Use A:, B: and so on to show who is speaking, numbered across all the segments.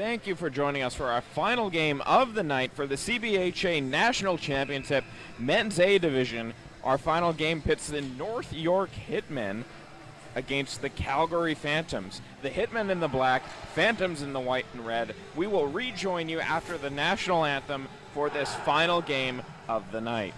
A: Thank you for joining us for our final game of the night for the CBHA National Championship Men's A Division. Our final game pits the North York Hitmen against the Calgary Phantoms. The Hitmen in the black, Phantoms in the white and red. We will rejoin you after the national anthem for this final game of the night.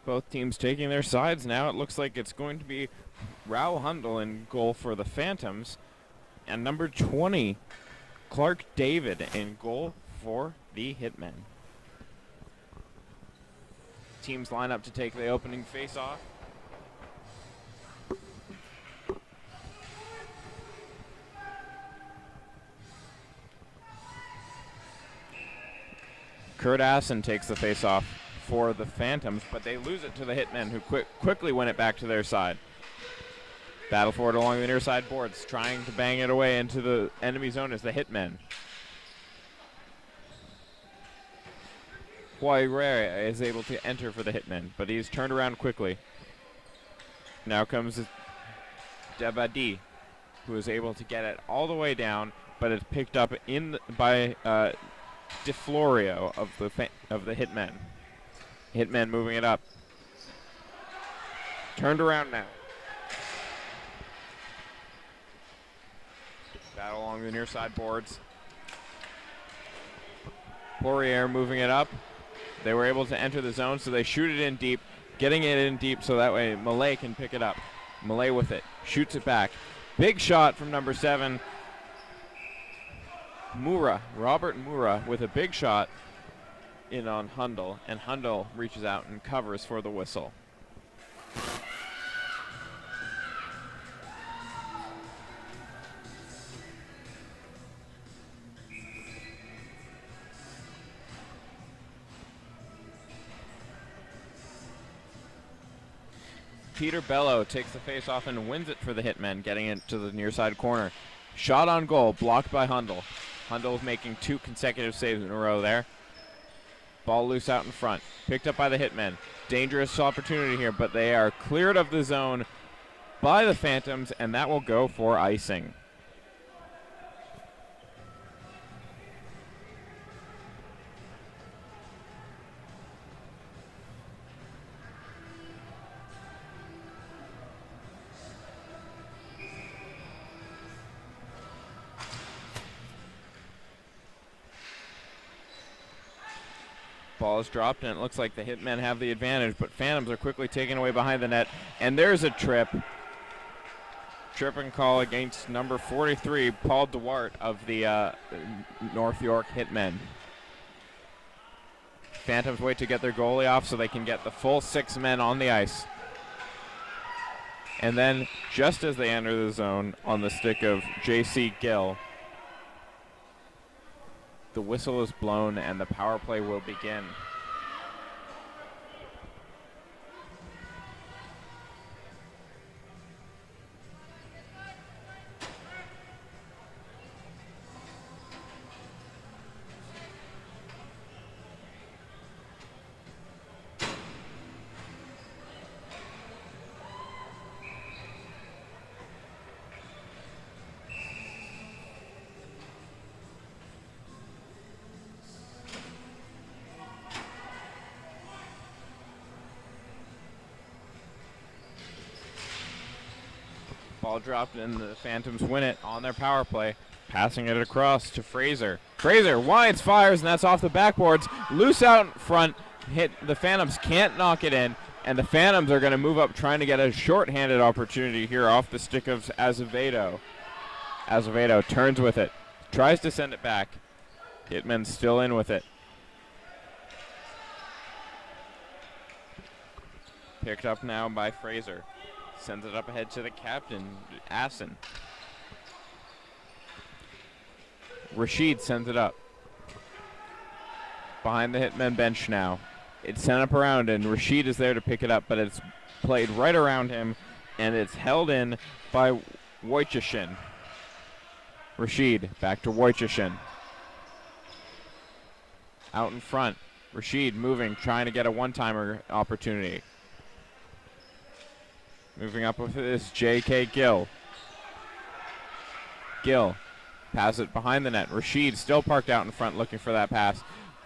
A: Both teams taking their sides now. It looks like it's going to be Rao Hundle in goal for the Phantoms, and number 20, Clark David, in goal for the Hitmen. Teams line up to take the opening face-off. Kurt Assen takes the face-off for the Phantoms, but they lose it to the Hitmen, who quickly win it back to their side. Battle for it along the near side boards, trying to bang it away into the enemy zone is the Hitmen. Huayre is able to enter for the Hitmen, but he's turned around quickly. Now comes Debadi, who is able to get it all the way down, but it's picked up by DeFlorio of the Hitmen. Hitmen moving it up. Turned around now. Battle along the near side boards. Poirier moving it up. They were able to enter the zone, so they shoot it in deep. Getting it in deep so that way Malay can pick it up. Malay with it. Shoots it back. Big shot from number 7. Robert Mura with a big shot in on Hundle, and Hundle reaches out and covers for the whistle. Peter Bello takes the face-off and wins it for the Hitmen, getting it to the near side corner. Shot on goal, blocked by Hundle. Hundle making 2 consecutive saves in a row there. Ball loose out in front, picked up by the Hitmen. Dangerous opportunity here, but they are cleared of the zone by the Phantoms, and that will go for icing. Ball is dropped, and it looks like the Hitmen have the advantage, but Phantoms are quickly taken away behind the net, and there's a trip. Tripping call against number 43, Paul Duarte of the North York Hitmen. Phantoms wait to get their goalie off so they can get the full 6 men on the ice. And then, just as they enter the zone on the stick of J.C. Gill, the whistle is blown and the power play will begin. Ball dropped and the Phantoms win it on their power play. Passing it across to Fraser. Fraser winds, fires, and that's off the backboards. Loose out in front. Hit. The Phantoms can't knock it in, and the Phantoms are going to move up trying to get a short-handed opportunity here off the stick of Azevedo. Azevedo turns with it. Tries to send it back. Hitman still in with it. Picked up now by Fraser. Sends it up ahead to the captain, Assen. Rashid sends it up. Behind the Hitmen bench now. It's sent up around, and Rashid is there to pick it up, but it's played right around him, and it's held in by Wojciechin. Rashid back to Wojciechin. Out in front. Rashid moving, trying to get a one-timer opportunity. Moving up with this, J.K. Gill. Gill pass it behind the net. Rashid still parked out in front looking for that pass.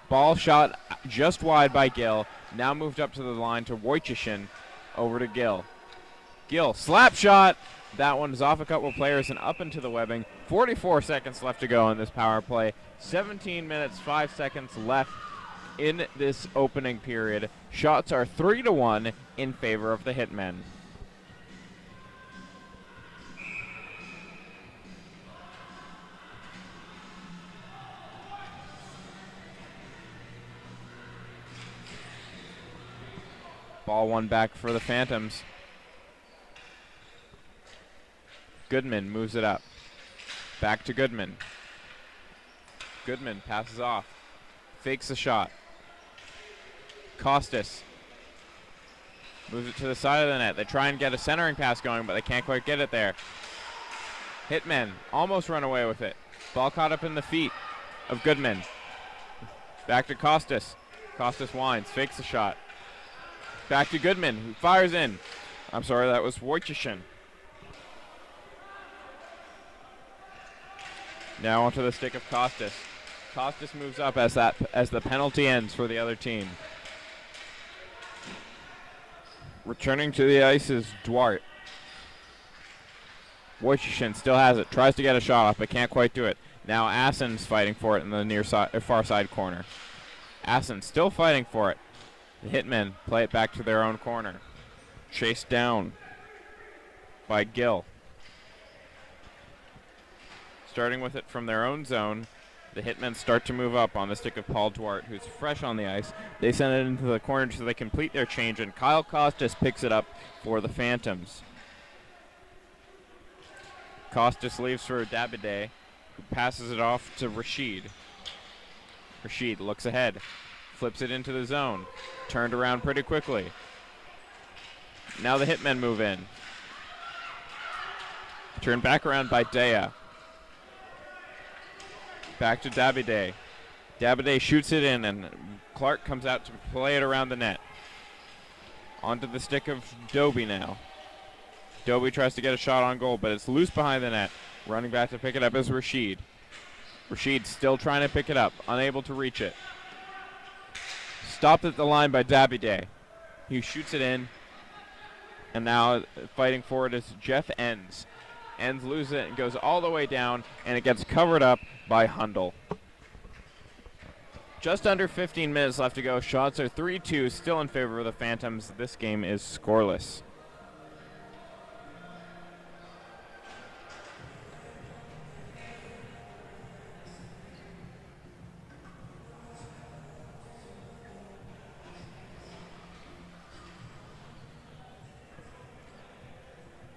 A: Ball shot just wide by Gill. Now moved up to the line to Wojciechin. Over to Gill. Gill, slap shot. That one is off a couple of players and up into the webbing. 44 seconds left to go in this power play. 17 minutes, 5 seconds left in this opening period. Shots are 3-1 in favor of the Hitmen. Ball one back for the Phantoms. Goodman moves it up. Back to Goodman. Goodman passes off. Fakes the shot. Costas moves it to the side of the net. They try and get a centering pass going, but they can't quite get it there. Hitmen almost run away with it. Ball caught up in the feet of Goodman. Back to Costas. Costas winds, fakes the shot. Back to Goodman, who fires in. I'm sorry, that was Wojciechin. Now onto the stick of Costas. Costas moves up as the penalty ends for the other team. Returning to the ice is Duarte. Wojciechin still has it. Tries to get a shot off, but can't quite do it. Now Assen's fighting for it in the far side corner. Assen still fighting for it. The Hitmen play it back to their own corner. Chased down by Gill. Starting with it from their own zone, the Hitmen start to move up on the stick of Paul Duarte, who's fresh on the ice. They send it into the corner so they complete their change, and Kyle Costas picks it up for the Phantoms. Costas leaves for Dabide, who passes it off to Rashid. Rashid looks ahead, flips it into the zone, turned around pretty quickly. Now the Hitmen move in. Turned back around by Dea. Back to Davide. Davide shoots it in, and Clark comes out to play it around the net. Onto the stick of Doby now. Doby tries to get a shot on goal, but it's loose behind the net. Running back to pick it up is Rashid. Rashid still trying to pick it up, unable to reach it. Stopped at the line by Davide. He shoots it in, and now fighting for it is Jeff Enns. Enns loses it and goes all the way down, and it gets covered up by Hundle. Just under 15 minutes left to go. Shots are 3-2, still in favor of the Phantoms. This game is scoreless.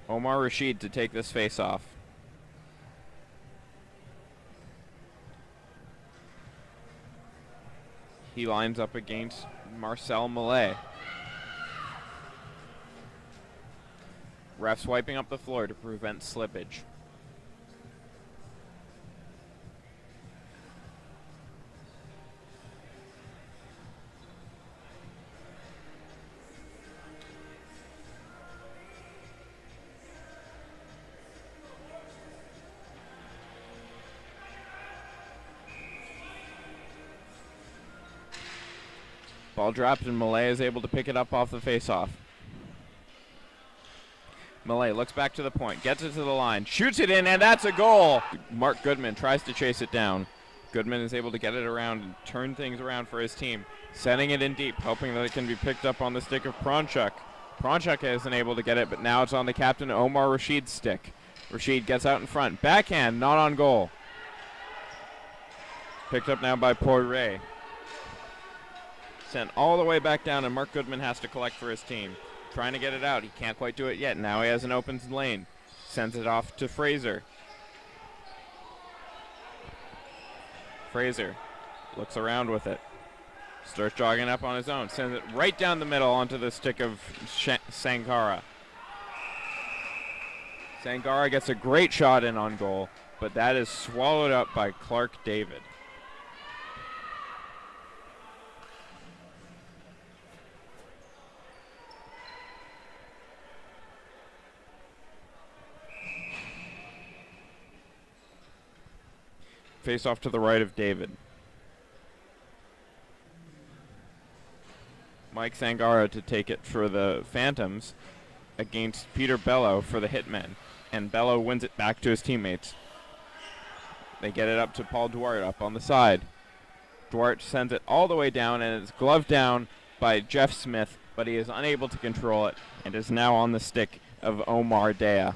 A: Omar Rashid to take this face-off. He lines up against Marcel Millet. Refs wiping up the floor to prevent slippage. Ball dropped, and Millet is able to pick it up off the face-off. Millet looks back to the point, gets it to the line, shoots it in, and that's a goal! Mark Goodman tries to chase it down. Goodman is able to get it around and turn things around for his team, setting it in deep, hoping that it can be picked up on the stick of Pronchuk. Pronchuk isn't able to get it, but now it's on the captain Omar Rashid's stick. Rashid gets out in front. Backhand, not on goal. Picked up now by Poirier. Sent all the way back down, and Mark Goodman has to collect for his team. Trying to get it out. He can't quite do it yet. Now he has an open lane. Sends it off to Fraser. Fraser looks around with it. Starts jogging up on his own. Sends it right down the middle onto the stick of Sangara. Sangara gets a great shot in on goal, but that is swallowed up by Clark David. Face off to the right of David. Mike Sangaro to take it for the Phantoms against Peter Bello for the Hitmen. And Bello wins it back to his teammates. They get it up to Paul Duarte up on the side. Duarte sends it all the way down, and it's gloved down by Jeff Smith, but he is unable to control it and is now on the stick of Omar Dea.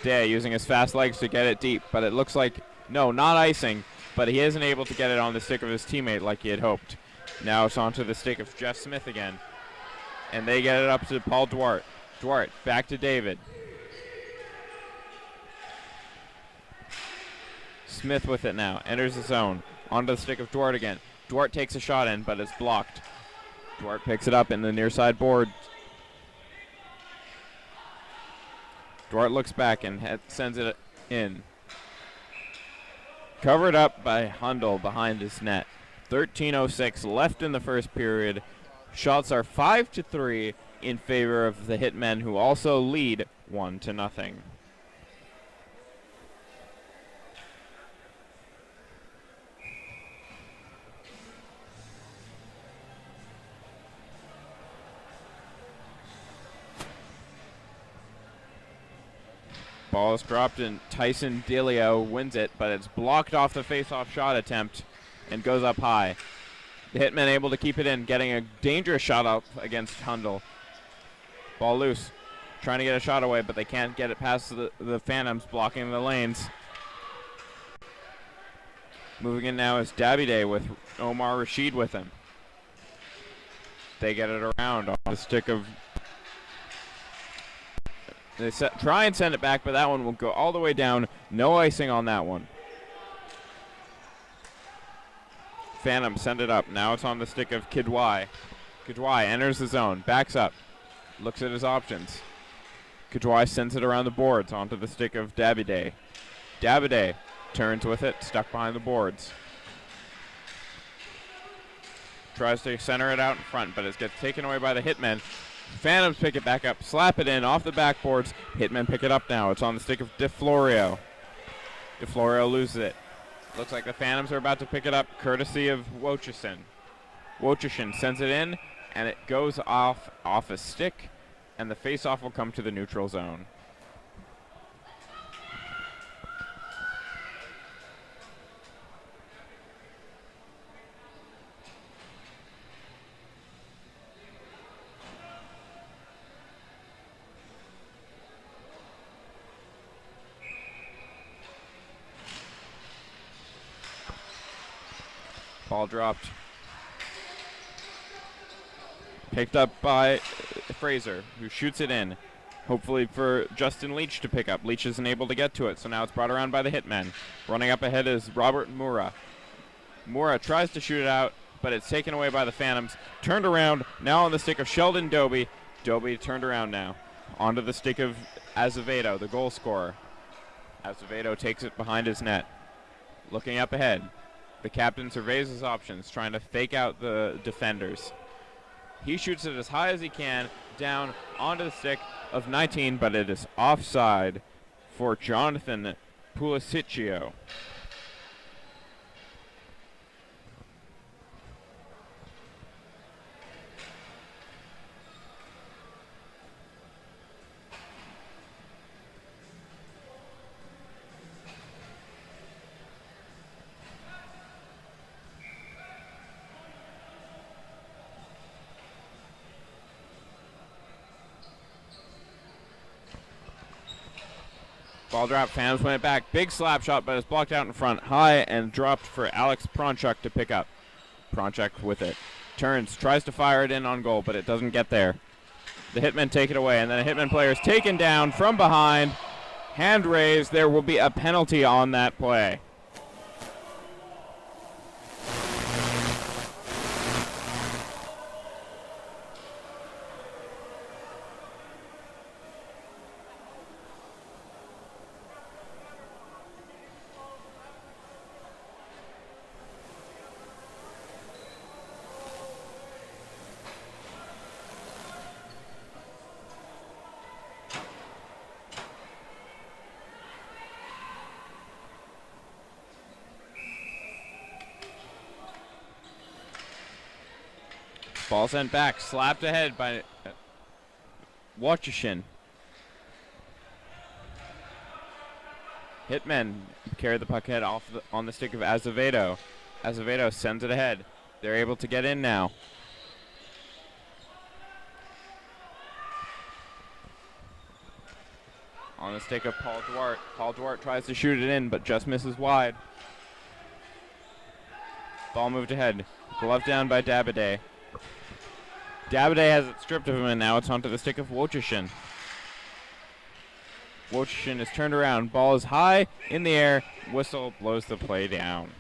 A: Dea using his fast legs to get it deep, but it looks like no, not icing, but he isn't able to get it on the stick of his teammate like he had hoped. Now it's onto the stick of Jeff Smith again. And they get it up to Paul Duarte. Duarte, back to David. Smith with it now, enters the zone. Onto the stick of Duarte again. Duarte takes a shot in, but it's blocked. Duarte picks it up in the near side board. Duarte looks back and sends it in. Covered up by Hundle behind his net. 13:06 left in the first period. Shots are 5-3 in favor of the Hitmen, who also lead 1-0. Ball is dropped, and Tyson Dilio wins it, but it's blocked off the face-off shot attempt and goes up high. The Hitmen able to keep it in, getting a dangerous shot up against Hundle. Ball loose, trying to get a shot away, but they can't get it past the Phantoms blocking the lanes. Moving in now is Davide with Omar Rashid with him. They get it around on the stick of... They try and send it back, but that one will go all the way down. No icing on that one. Phantom send it up. Now it's on the stick of Kidwai. Kidwai enters the zone, backs up. Looks at his options. Kajwai sends it around the boards onto the stick of Davide. Davide turns with it, stuck behind the boards. Tries to center it out in front, but it gets taken away by the Hitmen. Phantoms pick it back up, slap it in off the backboards. Hitmen pick it up now. It's on the stick of DeFlorio. DeFlorio loses it. Looks like the Phantoms are about to pick it up, courtesy of Wojcicki. Wojcicki sends it in, and it goes off a stick, and the face-off will come to the neutral zone. Ball dropped. Picked up by Fraser, who shoots it in. Hopefully for Justin Leach to pick up. Leach isn't able to get to it, so now it's brought around by the Hitmen. Running up ahead is Robert Mura. Mura tries to shoot it out, but it's taken away by the Phantoms. Turned around, now on the stick of Sheldon Doby. Doby turned around now. Onto the stick of Azevedo, the goal scorer. Azevedo takes it behind his net. Looking up ahead. The captain surveys his options, trying to fake out the defenders. He shoots it as high as he can, down onto the stick of 19, but it is offside for Jonathan Pulisiccio. Ball drop, Phantoms went back. Big slap shot, but it's blocked out in front. High and dropped for Alex Pronchuk to pick up. Pronchuk with it. Turns, tries to fire it in on goal, but it doesn't get there. The Hitmen take it away, and then a Hitman player is taken down from behind. Hand raised. There will be a penalty on that play. Ball sent back, slapped ahead by Wojcicki. Hitmen carry the puck head on the stick of Azevedo. Azevedo sends it ahead. They're able to get in now. On the stick of Paul Duarte. Paul Duarte tries to shoot it in, but just misses wide. Ball moved ahead. Glove down by Davide. Davide has it stripped of him, and now it's onto the stick of Wojcicki. Wojcicki is turned around. Ball is high in the air. Whistle blows the play down.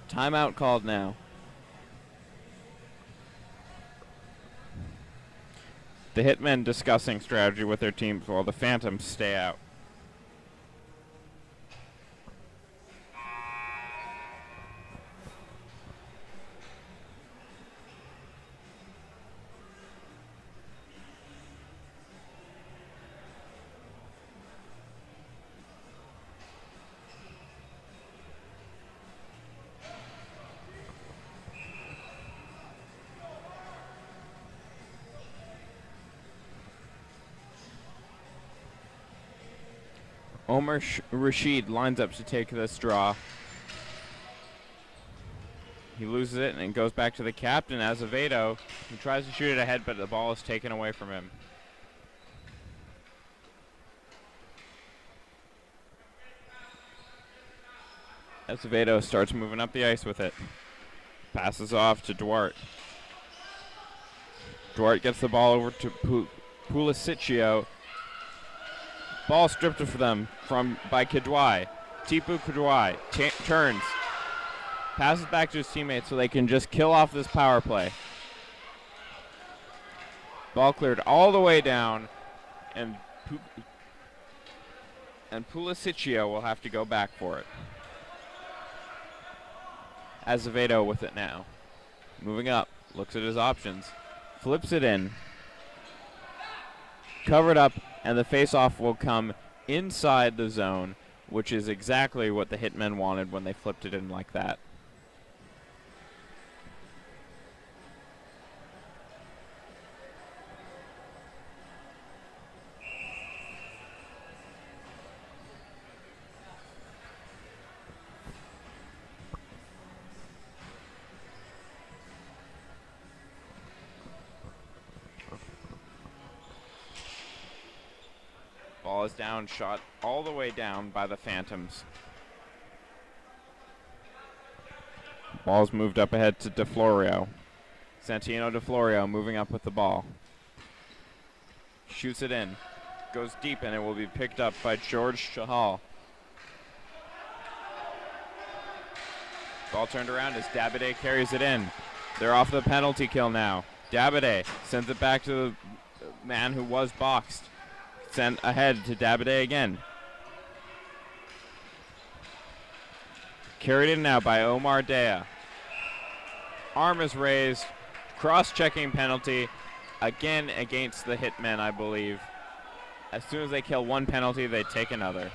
A: Timeout called now. The Hitmen discussing strategy with their teams while the Phantoms stay out. Omar Rashid lines up to take this draw. He loses it and it goes back to the captain, Azevedo, who tries to shoot it ahead, but the ball is taken away from him. Azevedo starts moving up the ice with it. Passes off to Duarte. Duarte gets the ball over to Pulisicio. Ball stripped for them by Kidwai. Tipu Kidwai turns. Passes back to his teammates so they can just kill off this power play. Ball cleared all the way down, and Pulisicio will have to go back for it. Azevedo with it now. Moving up, looks at his options, flips it in. Covered up, and the face-off will come inside the zone, which is exactly what the Hitmen wanted when they flipped it in like that. Ball is down, shot all the way down by the Phantoms. Ball's moved up ahead to DeFlorio. Santino DeFlorio moving up with the ball. Shoots it in. Goes deep, and it will be picked up by George Chahal. Ball turned around as Dabide carries it in. They're off the penalty kill now. Dabide sends it back to the man who was boxed. Sent ahead to Dabide again. Carried in now by Omar Dea. Arm is raised. Cross-checking penalty. Again against the Hitmen, I believe. As soon as they kill one penalty, they take another.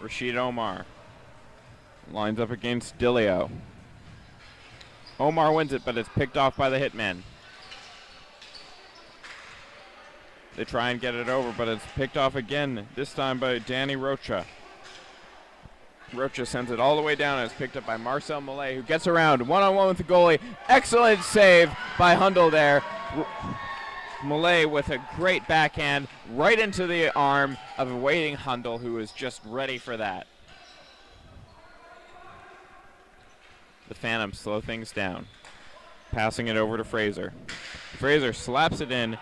A: Rashid Omar lines up against Dilio. Omar wins it, but it's picked off by the Hitmen. They try and get it over, but it's picked off again, this time by Danny Rocha. Rocha sends it all the way down, and it's picked up by Marcel Millet, who gets around one-on-one with the goalie. Excellent save by Hundle there. Millet with a great backhand right into the arm of a waiting Hundle, who is just ready for that. The Phantoms slow things down, passing it over to Fraser. Fraser slaps it in,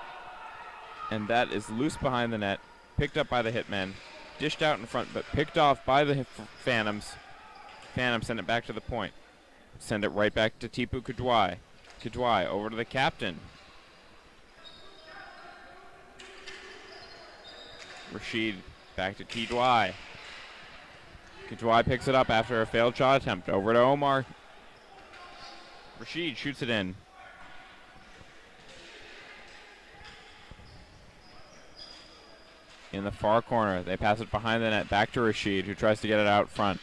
A: and that is loose behind the net, picked up by the Hitmen, dished out in front, but picked off by the Phantoms. Phantoms send it back to the point. Send it right back to Tipu Kidwai. Kidwai over to the captain. Rashid back to Kidwai. Kidwai picks it up after a failed shot attempt. Over to Omar. Rashid shoots it in. In the far corner, they pass it behind the net back to Rashid, who tries to get it out front.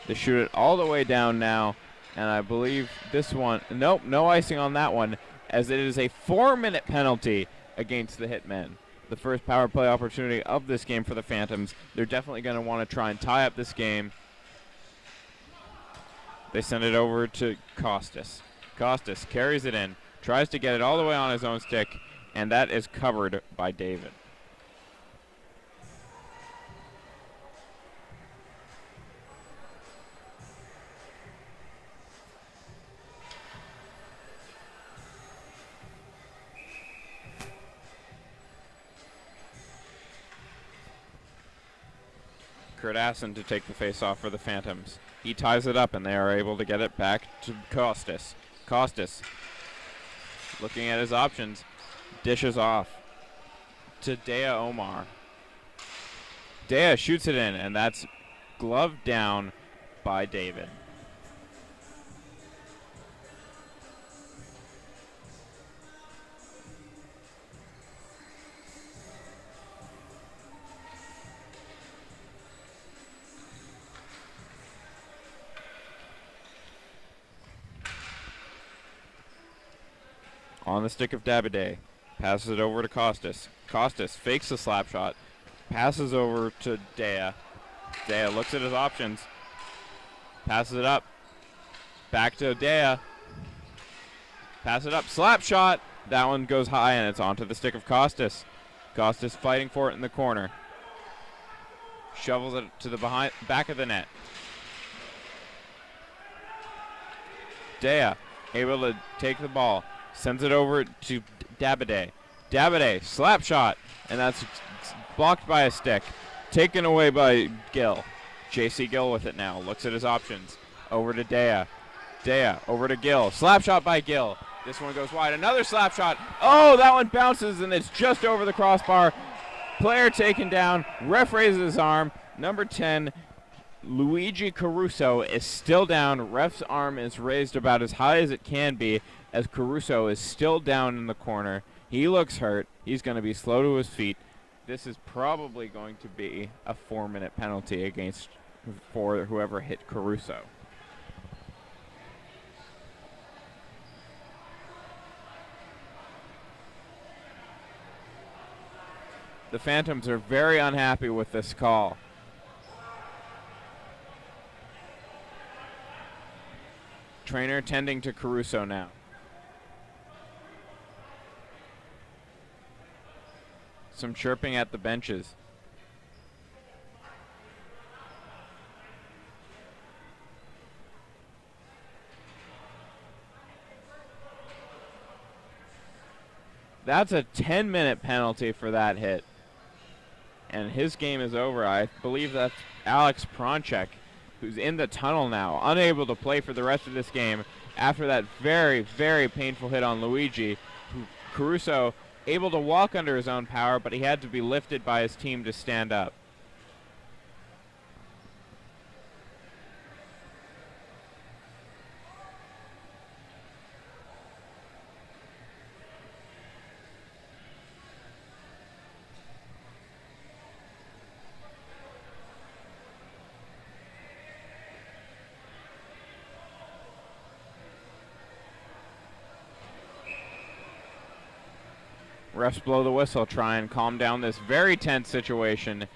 A: They shoot it all the way down now, and I believe this one, nope, no icing on that one, as it is a 4-minute penalty against the Hitmen. The first power play opportunity of this game for the Phantoms. They're definitely going to want to try and tie up this game. They send it over to Costas. Costas carries it in, tries to get it all the way on his own stick, and that is covered by David. Kurt Assen to take the face-off for the Phantoms. He ties it up, and they are able to get it back to Costas. Costas, looking at his options, dishes off to Dea Omar. Dea shoots it in, and that's gloved down by David. On the stick of Davide, passes it over to Costas. Costas fakes the slap shot, passes over to Dea. Dea looks at his options, passes it up, back to Dea. Pass it up, slap shot. That one goes high, and it's onto the stick of Costas. Costas fighting for it in the corner. Shovels it to the back of the net. Dea able to take the ball. Sends it over to Davide. Davide, slap shot, and that's blocked by a stick. Taken away by Gill. J.C. Gill with it now. Looks at his options. Over to Dea. Dea over to Gill. Slap shot by Gill. This one goes wide. Another slap shot. Oh, that one bounces, and it's just over the crossbar. Player taken down. Ref raises his arm. Number 10, Luigi Caruso, is still down. Ref's arm is raised about as high as it can be, as Caruso is still down in the corner. He looks hurt. He's going to be slow to his feet. This is probably going to be a 4-minute penalty for whoever hit Caruso. The Phantoms are very unhappy with this call. Trainer tending to Caruso now. Some chirping at the benches. That's a 10-minute penalty for that hit. And his game is over. I believe that's Alex Pronchek, who's in the tunnel now, unable to play for the rest of this game after that very, very painful hit on Luigi. Caruso able to walk under his own power, but he had to be lifted by his team to stand up. Refs blow the whistle, try and calm down this very tense situation.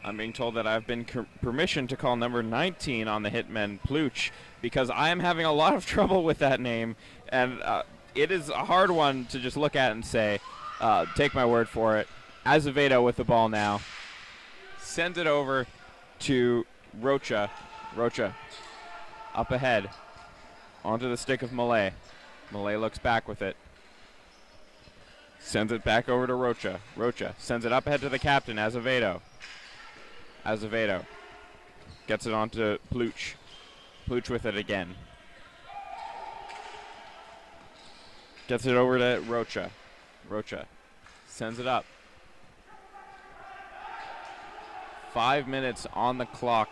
A: I'm being told that I've been permission to call number 19 on the Hitmen, Pluch, because I am having a lot of trouble with that name, and it is a hard one to just look at and say, take my word for it. Azevedo with the ball now. Sends it over to Rocha. Rocha up ahead. Onto the stick of Malay. Malay looks back with it. Sends it back over to Rocha. Rocha sends it up ahead to the captain, Azevedo. Azevedo gets it onto Pluch. Pluch with it again. Gets it over to Rocha. Rocha sends it up. 5 minutes on the clock,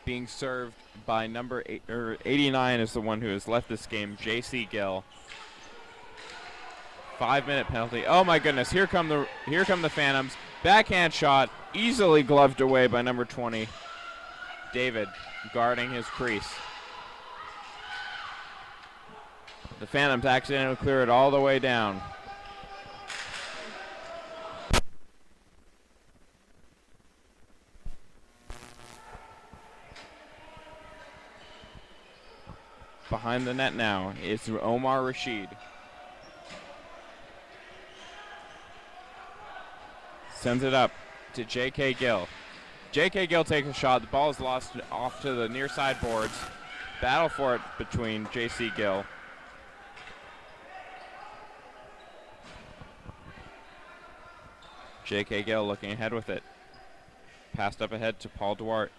A: being served by number 89 is the one who has left this game, J.C. Gill. 5-minute penalty. Oh my goodness! Here come the Phantoms. Backhand shot, easily gloved away by number 20. David guarding his crease. The Phantoms accidentally clear it all the way down. Behind the net now is Omar Rashid. Sends it up to J.K. Gill. J.K. Gill takes a shot. The ball is lost off to the near side boards. Battle for it between J.C. Gill. J.K. Gill looking ahead with it. Passed up ahead to Paul Duarte.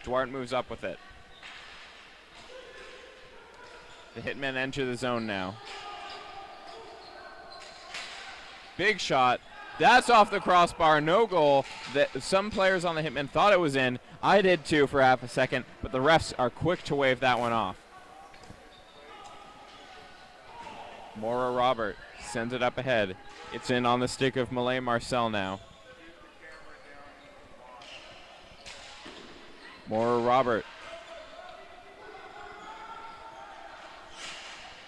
A: Duarte moves up with it. The Hitmen enter the zone now. Big shot. That's off the crossbar. No goal. Some players on the Hitmen thought it was in. I did too for half a second, but the refs are quick to wave that one off. Maura Robert sends it up ahead. It's in on the stick of Malay Marcel now. Maura Robert.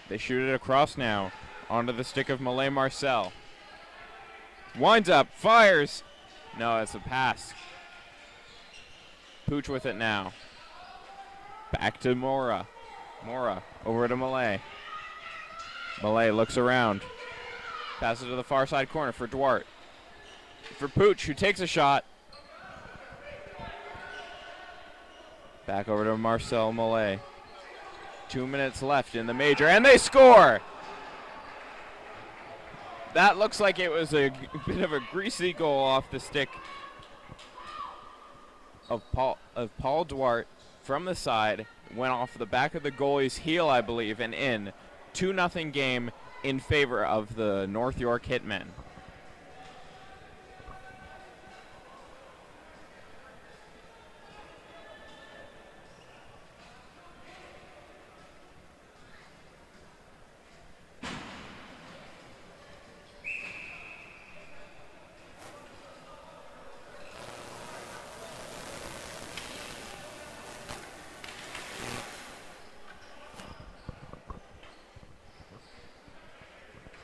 A: They shoot it across now onto the stick of Malay Marcel. Winds up, fires. No, it's a pass. Pooch with it now. Back to Maura. Maura over to Malay. Malay looks around. Passes to the far side corner for Duarte. For Pooch, who takes a shot. Back over to Marcel Malay. 2 minutes left in the major, and they score! That looks like it was a bit of a greasy goal off the stick of Paul Duarte from the side. Went off the back of the goalie's heel, I believe, and in. 2-0 game in favor of the North York Hitmen.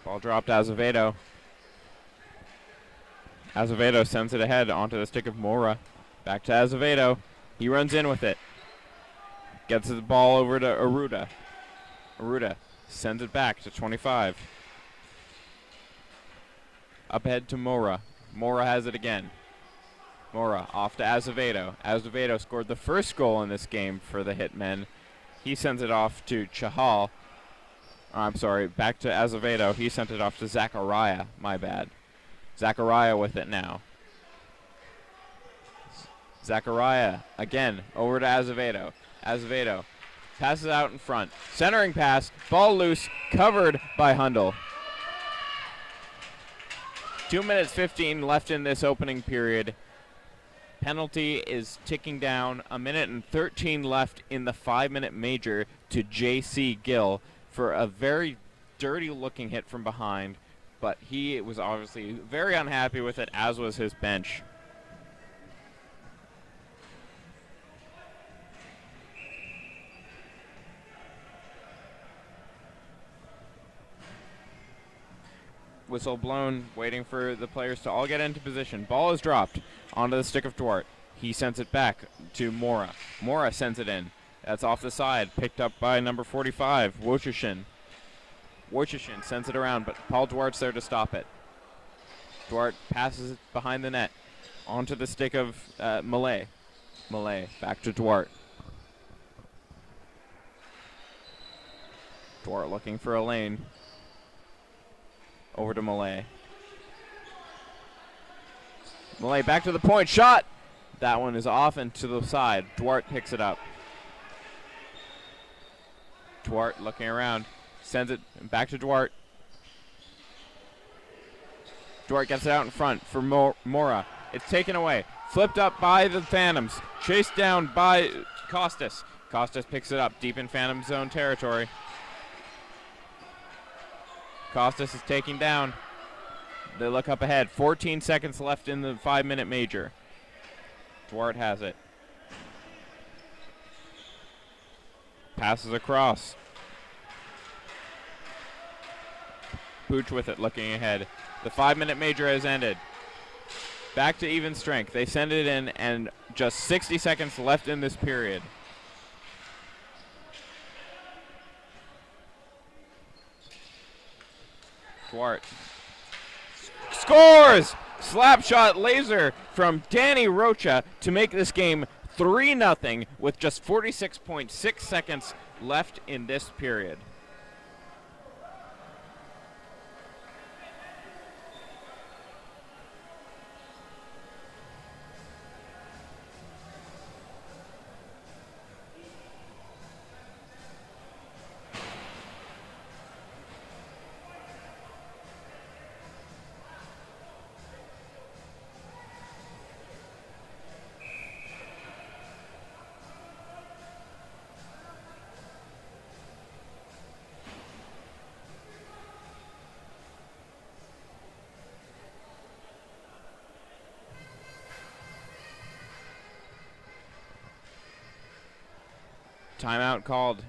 A: Ball dropped to Azevedo. Azevedo sends it ahead onto the stick of Maura. Back to Azevedo. He runs in with it. Gets the ball over to Aruda. Aruda sends it back to 25. Up ahead to Maura. Maura has it again. Maura off to Azevedo. Azevedo scored the first goal in this game for the Hitmen. He sends it off to Chahal. I'm sorry, back to Azevedo. He sent it off to Zachariah. My bad. Zachariah with it now. Zachariah again over to Azevedo. Azevedo passes out in front. Centering pass. Ball loose. Covered by Hundle. 2 minutes 15 left in this opening period. Penalty is ticking down. 1 minute and 13 left in the 5-minute major to J.C. Gill for a very dirty-looking hit from behind, but he was obviously very unhappy with it, as was his bench. Whistle blown, waiting for the players to all get into position. Ball is dropped onto the stick of Duarte. He sends it back to Maura. Maura sends it in. That's off the side, picked up by number 45, Wojcichin. Wojcichin sends it around, but Paul Duarte's there to stop it. Duarte passes it behind the net, onto the stick of Malay. Malay, back to Duarte. Duarte looking for a lane. Over to Malay. Malay back to the point, shot! That one is off and to the side. Duarte picks it up. Duarte looking around, sends it back to Duarte. Duarte gets it out in front for Maura. It's taken away, flipped up by the Phantoms, chased down by Costas. Costas picks it up deep in Phantom zone territory. Costas is taken down. They look up ahead. 14 seconds left in the 5-minute major. Duarte has it. Passes across. Pooch with it, looking ahead. The 5-minute major has ended. Back to even strength. They send it in, and just 60 seconds left in this period. Duarte scores! Slap shot laser from Danny Rocha to make this game 3-0 with just 46.6 seconds left in this period. Timeout called.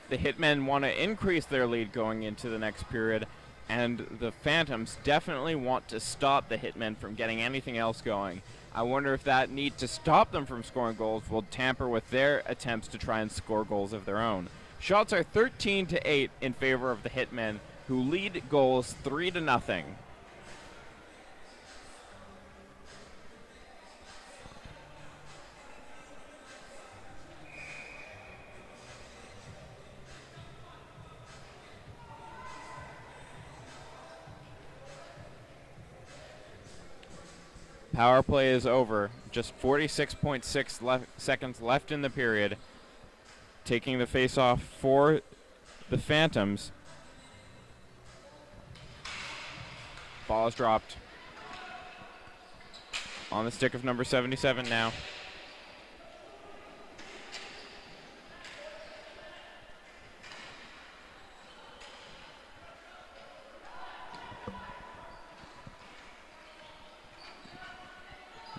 A: The Hitmen want to increase their lead going into the next period, and the Phantoms definitely want to stop the Hitmen from getting anything else going. I wonder if that need to stop them from scoring goals will tamper with their attempts to try and score goals of their own. Shots are 13-8 in favor of the Hitmen, who lead goals 3-0. Power play is over. Just 46.6 seconds left in the period. Taking the face-off for the Phantoms. Ball is dropped. On the stick of number 77 now.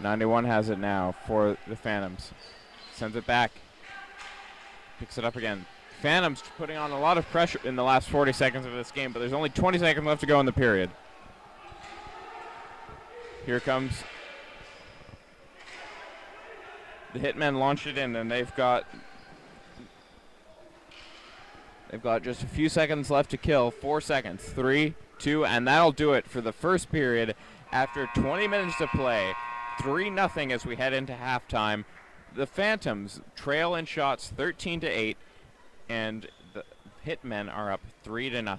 A: '91 has it now for the Phantoms. Sends it back. Picks it up again. Phantoms putting on a lot of pressure in the last 40 seconds of this game, but there's only 20 seconds left to go in the period. Here comes the Hitmen. Launch it in, and they've got just a few seconds left to kill. 4 seconds. 3, 2, and that'll do it for the first period. After 20 minutes to play, 3-0 as we head into halftime. The Phantoms trail in shots 13-8, and the Hitmen are up 3-0.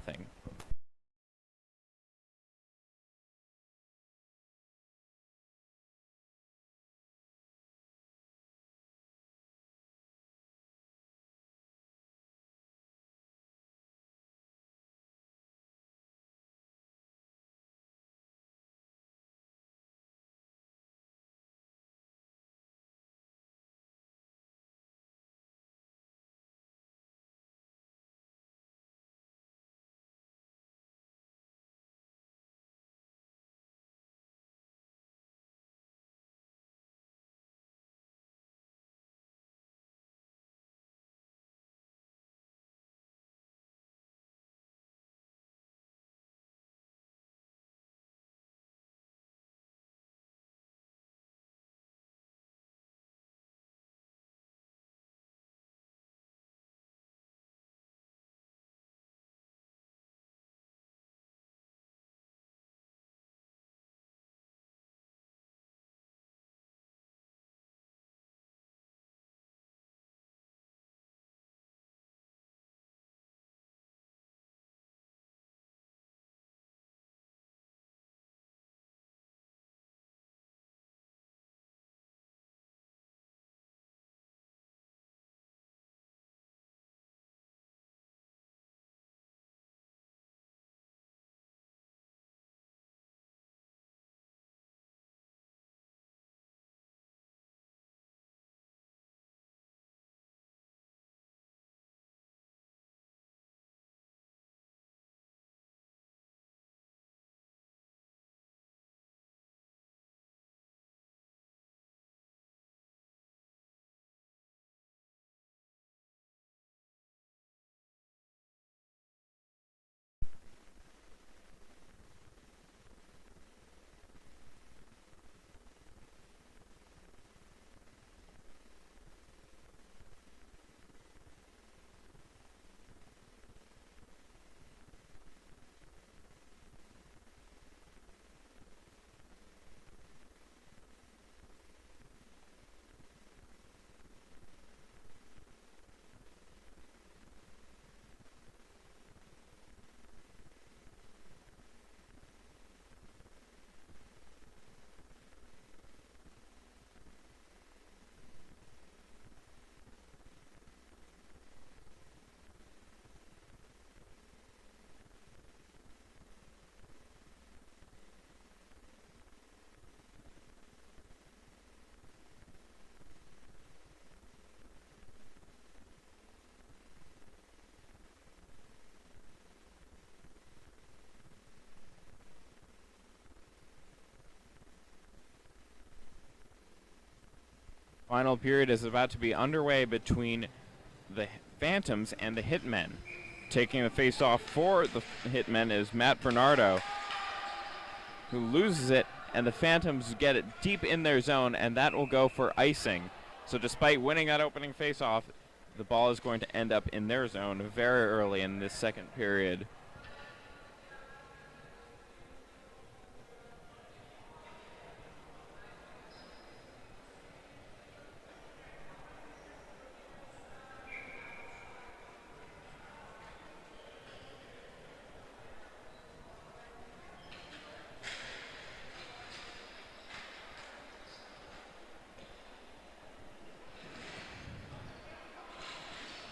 A: Final period is about to be underway between the Phantoms and the Hitmen. Taking the face-off for the Hitmen is Matt Bernardo, who loses it, and the Phantoms get it deep in their zone, and that will go for icing. So despite winning that opening face-off, the ball is going to end up in their zone very early in this second period.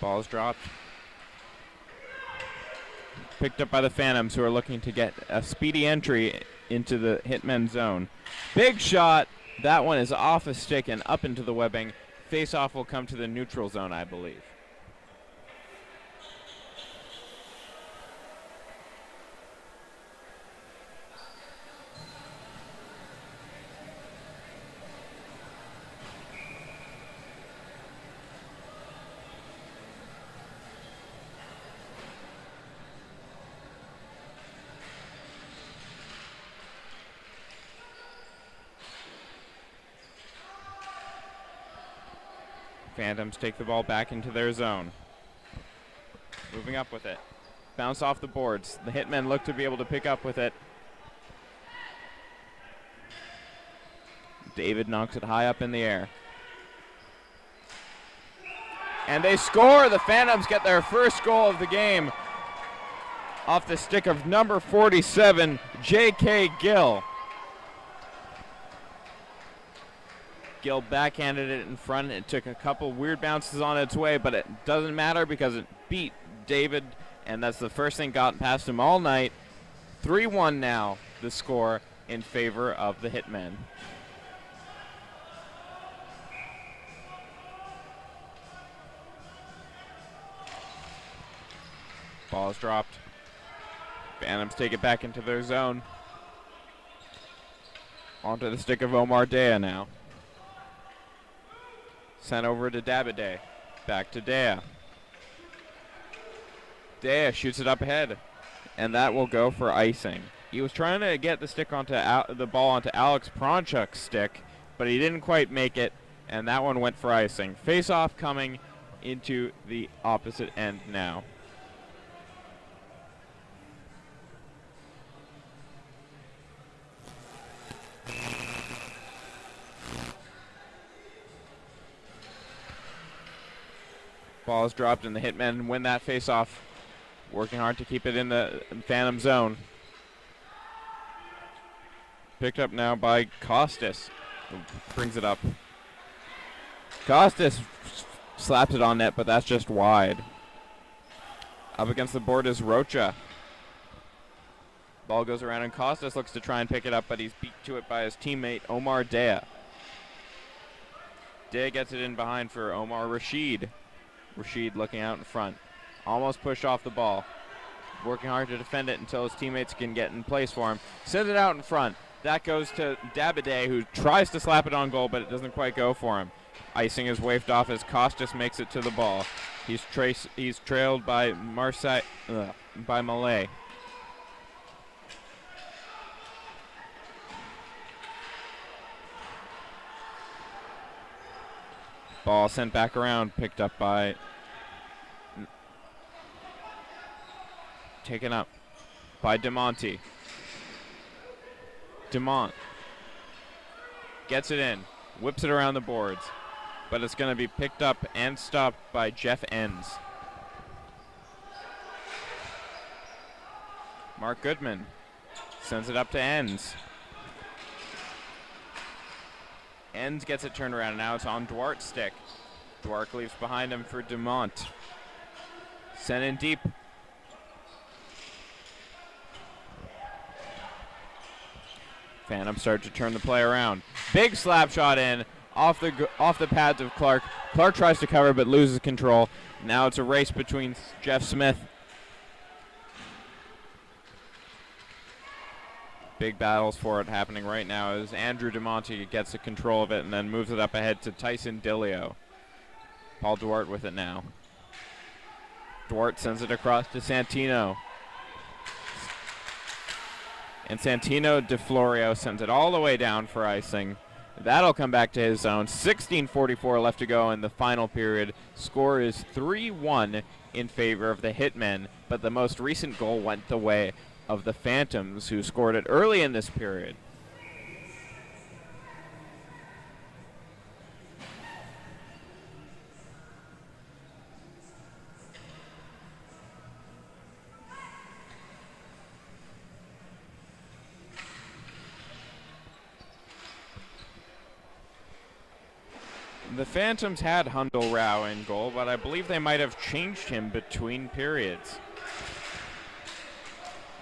A: Ball's dropped. Picked up by the Phantoms, who are looking to get a speedy entry into the Hitmen zone. Big shot. That one is off a stick and up into the webbing. Face-off will come to the neutral zone, I believe. Phantoms take the ball back into their zone. Moving up with it. Bounce off the boards. The Hitmen look to be able to pick up with it. David knocks it high up in the air. And they score! The Phantoms get their first goal of the game off the stick of number 47, J.K. Gill. Gill backhanded it in front. It took a couple weird bounces on its way, but it doesn't matter because it beat David, and that's the first thing gotten past him all night. 3-1 now, the score in favor of the Hitmen. Ball is dropped. Phantoms take it back into their zone. Onto the stick of Omar Dea now. Sent over to Dabide. Back to Dea. Dea shoots it up ahead, and that will go for icing. He was trying to get the stick onto the ball onto Alex Pronchuk's stick, but he didn't quite make it, and that one went for icing. Face-off coming into the opposite end now. Ball is dropped, and the Hitmen win that face-off. Working hard to keep it in the Phantom zone. Picked up now by Costas, who brings it up. Costas slaps it on net, but that's just wide. Up against the board is Rocha. Ball goes around, and Costas looks to try and pick it up, but he's beat to it by his teammate, Omar Dea. Dea gets it in behind for Omar Rashid. Rashid looking out in front. Almost pushed off the ball. Working hard to defend it until his teammates can get in place for him. Sends it out in front. That goes to Dabide, who tries to slap it on goal, but it doesn't quite go for him. Icing is waved off as Costas makes it to the ball. He's trailed by Malay. Ball sent back around, picked up by... Taken up by DeMonte. DeMont gets it in, whips it around the boards, but it's going to be picked up and stopped by Jeff Enns. Mark Goodman sends it up to Enns. Enns gets it turned around, and now it's on Duarte's stick. Duarte leaves behind him for DeMont. Sent in deep. Phantom start to turn the play around. Big slap shot in off the pads of Clark. Clark tries to cover but loses control. Now it's a race between Jeff Smith. Big battles for it happening right now as Andrew DeMonte gets a control of it and then moves it up ahead to Tyson Dillio. Paul Duarte with it now. Duarte sends it across to Santino. And Santino De Florio sends it all the way down for icing. That'll come back to his zone. 16:44 left to go in the final period. Score is 3-1 in favor of the Hitmen, but the most recent goal went the way of the Phantoms, who scored it early in this period. The Phantoms had Hundle Rao in goal, but I believe they might have changed him between periods.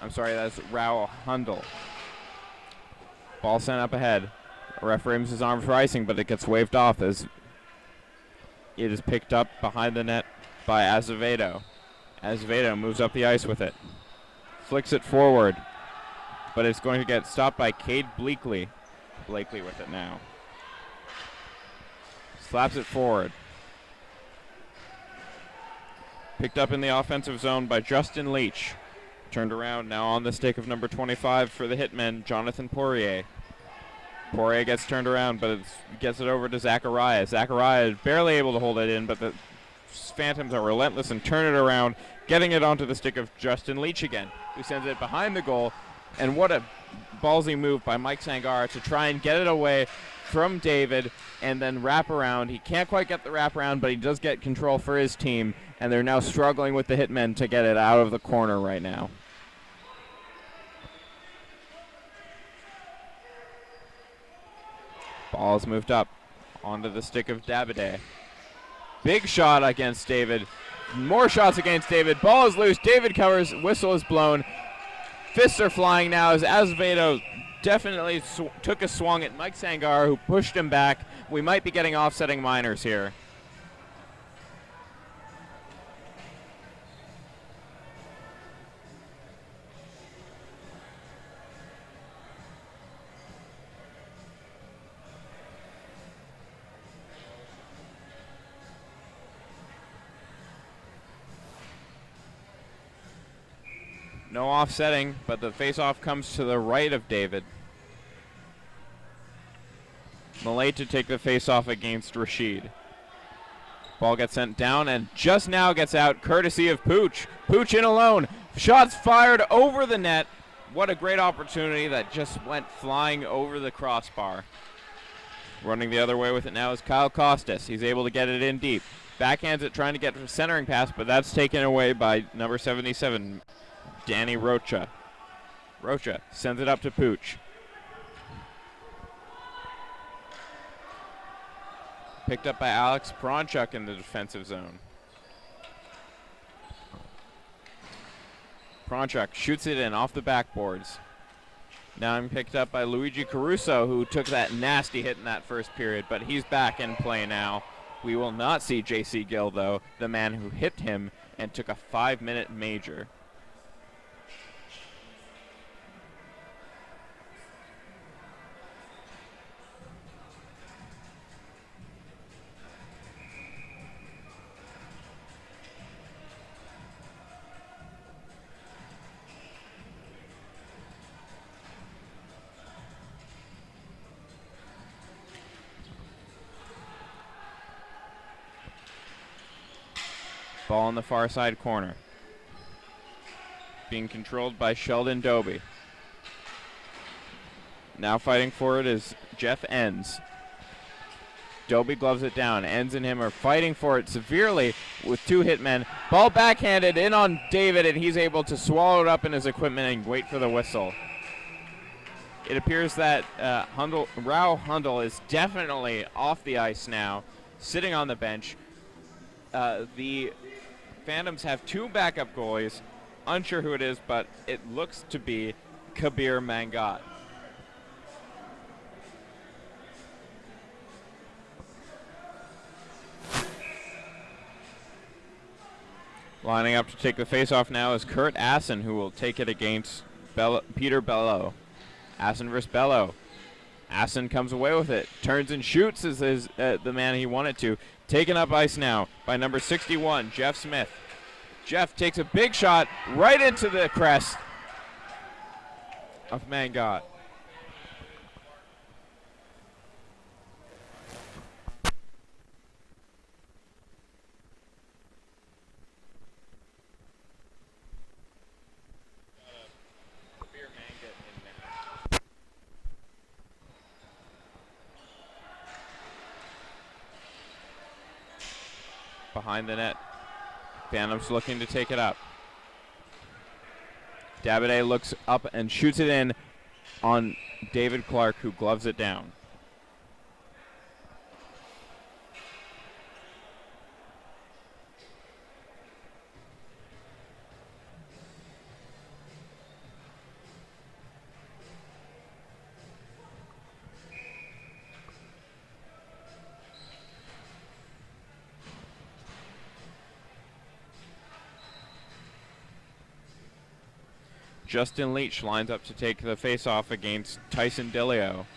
A: I'm sorry, that's Rao Hundle. Ball sent up ahead. Ref rims his arm for icing, but it gets waved off as it is picked up behind the net by Azevedo. Azevedo moves up the ice with it. Flicks it forward, but it's going to get stopped by Cade Blakely. Blakely with it now. Slaps it forward. Picked up in the offensive zone by Justin Leach. Turned around now on the stick of number 25 for the Hitmen, Jonathan Poirier. Poirier gets turned around, but gets it over to Zachariah. Zachariah is barely able to hold it in, but the Phantoms are relentless and turn it around, getting it onto the stick of Justin Leach again, who sends it behind the goal. And what a ballsy move by Mike Sangara to try and get it away from David and then wrap around. He can't quite get the wrap around, but he does get control for his team, and they're now struggling with the Hitmen to get it out of the corner right now. Ball is moved up onto the stick of Davide. Big shot against David. More shots against David. Ball is loose. David covers. Whistle is blown. Fists are flying now as Azevedo definitely took a swung at Mike Sangar, who pushed him back. We might be getting offsetting minors here. No offsetting, but the face-off comes to the right of David. Malay to take the face-off against Rashid. Ball gets sent down and just now gets out, courtesy of Pooch. Pooch in alone. Shots fired over the net. What a great opportunity that just went flying over the crossbar. Running the other way with it now is Kyle Costas. He's able to get it in deep. Backhands it, trying to get a centering pass, but that's taken away by number 77, Danny Rocha. Rocha sends it up to Pooch. Picked up by Alex Pronchuk in the defensive zone. Pronchuk shoots it in off the backboards. Now I'm picked up by Luigi Caruso, who took that nasty hit in that first period, but he's back in play now. We will not see J.C. Gill, though, the man who hit him and took a 5-minute major. Ball in the far side corner. Being controlled by Sheldon Doby. Now fighting for it is Jeff Enns. Doby gloves it down. Enns and him are fighting for it severely with two Hitmen. Ball backhanded in on David, and he's able to swallow it up in his equipment and wait for the whistle. It appears that Rao Hundle is definitely off the ice now, sitting on the bench. The Phantoms have two backup goalies. Unsure who it is, but it looks to be Kabir Mangat. Lining up to take the faceoff now is Kurt Assen, who will take it against Peter Bello. Assen versus Bello. Assen comes away with it. Turns and shoots as the man he wanted to. Taken up ice now by number 61, Jeff Smith. Jeff takes a big shot right into the crest of Mangot. Behind the net. Phantoms looking to take it up. Dabidet looks up and shoots it in on David Clark, who gloves it down. Justin Leach lines up to take the face-off against Tyson Dillio.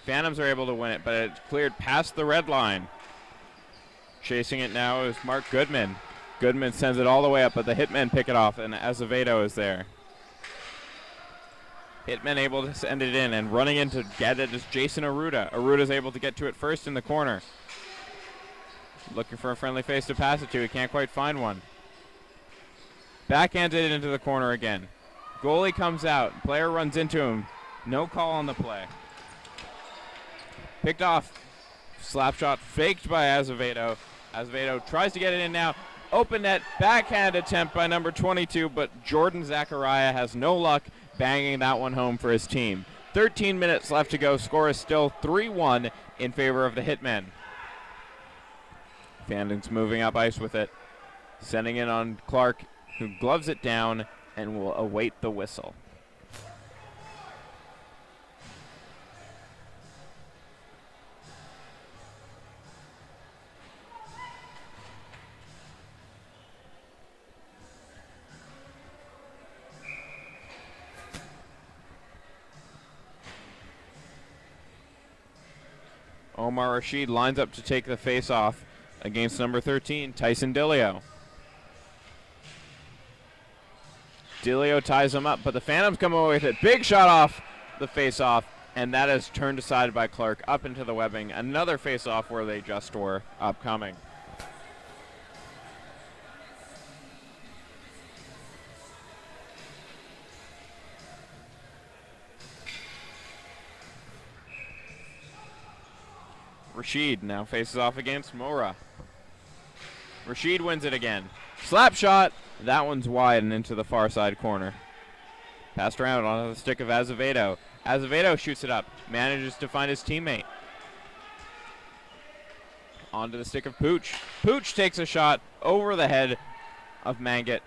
A: Phantoms are able to win it, but it's cleared past the red line. Chasing it now is Mark Goodman. Goodman sends it all the way up, but the Hitmen pick it off, and Azevedo is there. Hitmen able to send it in, and running in to get it is Jason Aruda. Aruda's able to get to it first in the corner. Looking for a friendly face to pass it to. He can't quite find one. Backhands it into the corner again. Goalie comes out. Player runs into him. No call on the play. Picked off. Slap shot faked by Azevedo. Azevedo tries to get it in now. Open net. Backhand attempt by number 22, but Jordan Zachariah has no luck banging that one home for his team. 13 minutes left to go. Score is still 3-1 in favor of the Hitmen. Phantoms moving up ice with it. Sending it on Clark, who gloves it down and will await the whistle. Omar Rashid lines up to take the face-off against number 13, Tyson Dillio. Dillio ties him up, but the Phantoms come away with it. Big shot off the face-off, and that is turned aside by Clark up into the webbing. Another face-off where they just were upcoming. Rashid now faces off against Mora. Rashid wins it again. Slap shot. That one's wide and into the far side corner. Passed around onto the stick of Azevedo. Azevedo shoots it up. Manages to find his teammate. Onto the stick of Pooch. Pooch takes a shot over the head of Mangot.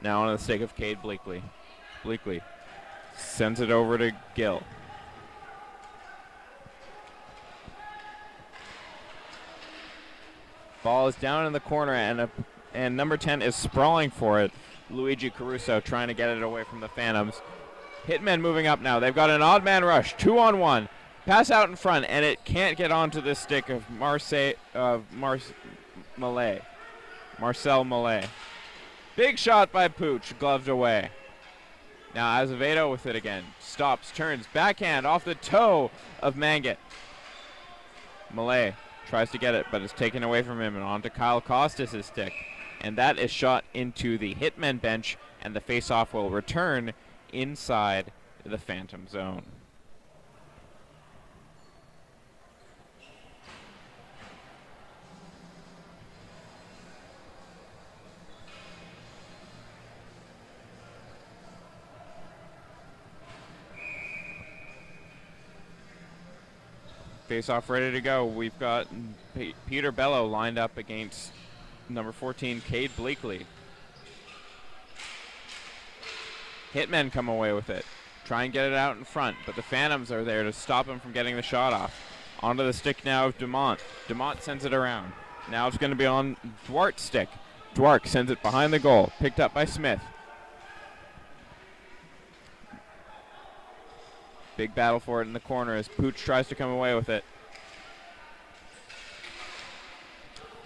A: Now onto the stick of Cade Bleakley. Bleakley sends it over to Gill. Ball is down in the corner, and number 10 is sprawling for it. Luigi Caruso trying to get it away from the Phantoms. Hitmen moving up now. They've got an odd man rush, 2-on-1. Pass out in front, and it can't get onto the stick of Marcel Mallet. Big shot by Pooch, gloved away. Now Azevedo with it again. Stops, turns, backhand off the toe of Mangot. Mallet tries to get it, but it's taken away from him and onto Kyle Costas' stick. And that is shot into the Hitmen bench, and the face-off will return inside the Phantom zone. Face-off ready to go. We've got Peter Bello lined up against number 14, Cade Bleakley. Hitmen come away with it. Try and get it out in front, but the Phantoms are there to stop him from getting the shot off. Onto the stick now of Dumont. Dumont sends it around. Now it's going to be on Dwark's stick. Dwark sends it behind the goal. Picked up by Smith. Big battle for it in the corner as Pooch tries to come away with it.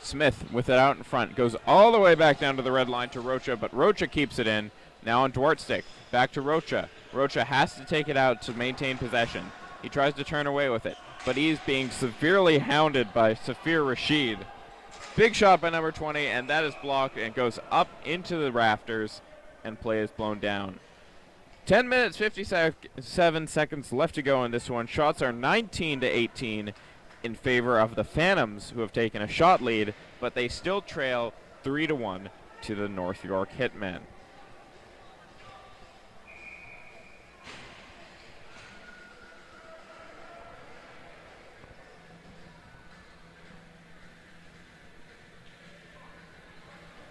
A: Smith with it out in front. Goes all the way back down to the red line to Rocha, but Rocha keeps it in. Now on Dwartstick. Back to Rocha. Rocha has to take it out to maintain possession. He tries to turn away with it, but he's being severely hounded by Safir Rashid. Big shot by number 20, and that is blocked and goes up into the rafters, and play is blown down. 10 minutes, 57 seconds left to go in this one. Shots are 19-18 in favor of the Phantoms, who have taken a shot lead, but they still trail 3-1 to the North York Hitmen.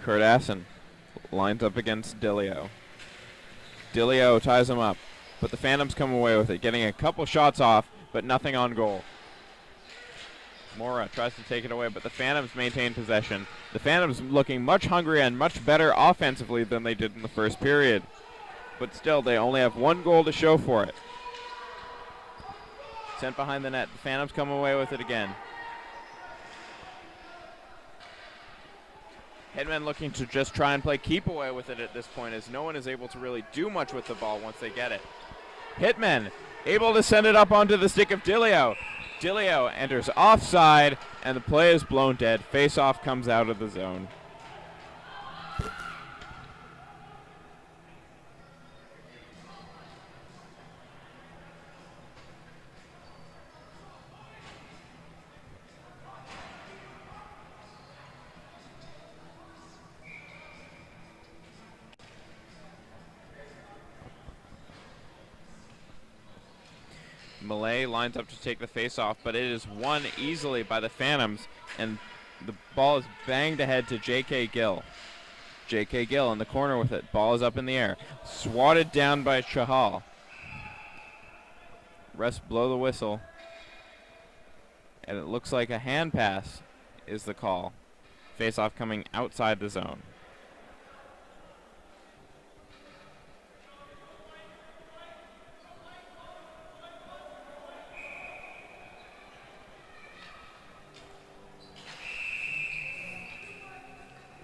A: Kurt Assen lines up against Dilio. Dilio ties him up, but the Phantoms come away with it, getting a couple shots off, but nothing on goal. Mora tries to take it away, but the Phantoms maintain possession. The Phantoms looking much hungrier and much better offensively than they did in the first period. But still, they only have one goal to show for it. Sent behind the net. The Phantoms come away with it again. Hitmen looking to just try and play keep away with it at this point, as no one is able to really do much with the ball once they get it. Hitmen able to send it up onto the stick of Dilio. Dilio enters offside, and the play is blown dead. Face-off comes out of the zone. Malay lines up to take the face-off, but it is won easily by the Phantoms, and the ball is banged ahead to J.K. Gill. J.K. Gill in the corner with it. Ball is up in the air. Swatted down by Chahal. Refs blow the whistle, and it looks like a hand pass is the call. Face-off coming outside the zone.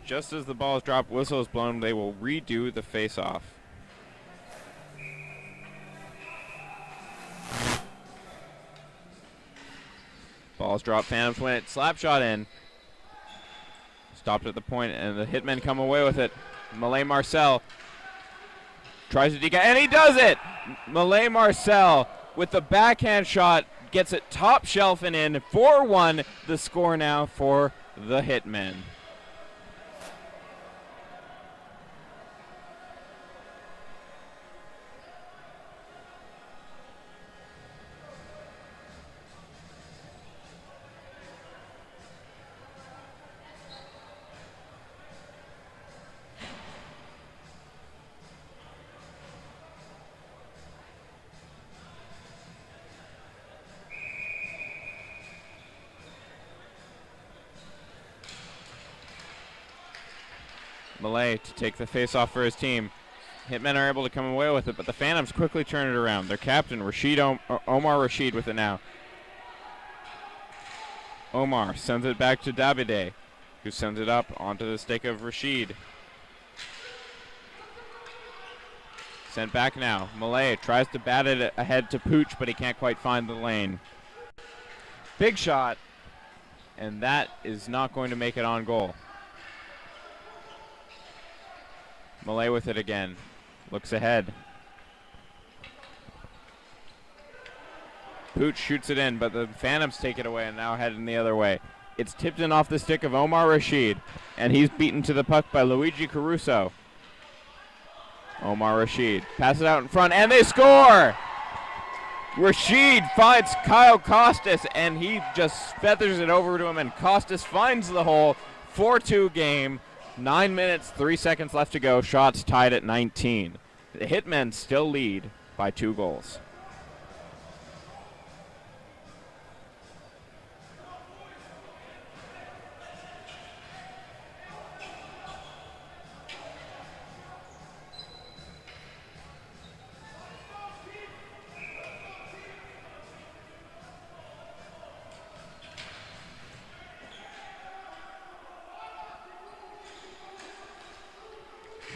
A: Just as the ball is dropped, whistle is blown, they will redo the face-off. Ball's dropped, Phantoms win it, slap shot in. Stopped at the point, and the Hitmen come away with it. Malay Marcel tries to deca, and he does it! Malay Marcel with the backhand shot gets it top shelf and in. 4-1 the score now for the Hitmen. Malay to take the face-off for his team. Hitmen are able to come away with it, but the Phantoms quickly turn it around. Their captain, Omar Rashid, with it now. Omar sends it back to Davide, who sends it up onto the stick of Rashid. Sent back now. Malay tries to bat it ahead to Pooch, but he can't quite find the lane. Big shot, and that is not going to make it on goal. Malay with it again. Looks ahead. Pooch shoots it in, but the Phantoms take it away and now heading the other way. It's tipped in off the stick of Omar Rashid, and he's beaten to the puck by Luigi Caruso. Omar Rashid passes it out in front, and they score! Rashid finds Kyle Costas, and he just feathers it over to him, and Costas finds the hole. 4-2 game. 9 minutes, 3 seconds left to go. Shots tied at 19. The Hitmen still lead by 2 goals.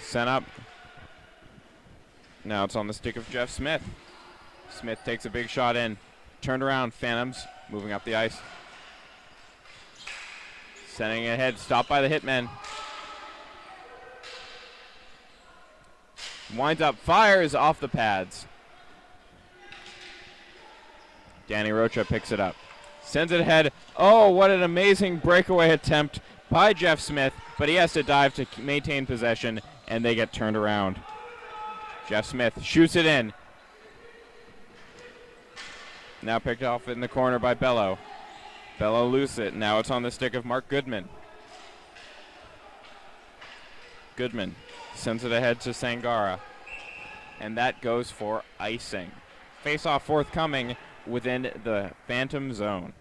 A: Sent up. Now it's on the stick of Jeff Smith. Smith takes a big shot in. Turned around. Phantoms moving up the ice. Sending it ahead. Stopped by the Hitmen. Winds up. Fires off the pads. Danny Rocha picks it up. Sends it ahead. Oh, what an amazing breakaway attempt by Jeff Smith, but he has to dive to maintain possession, and they get turned around. Jeff Smith shoots it in. Now picked off in the corner by Bello. Bello loses it. Now it's on the stick of Mark Goodman. Goodman sends it ahead to Sangara, and that goes for icing. Face-off forthcoming within the Phantom zone.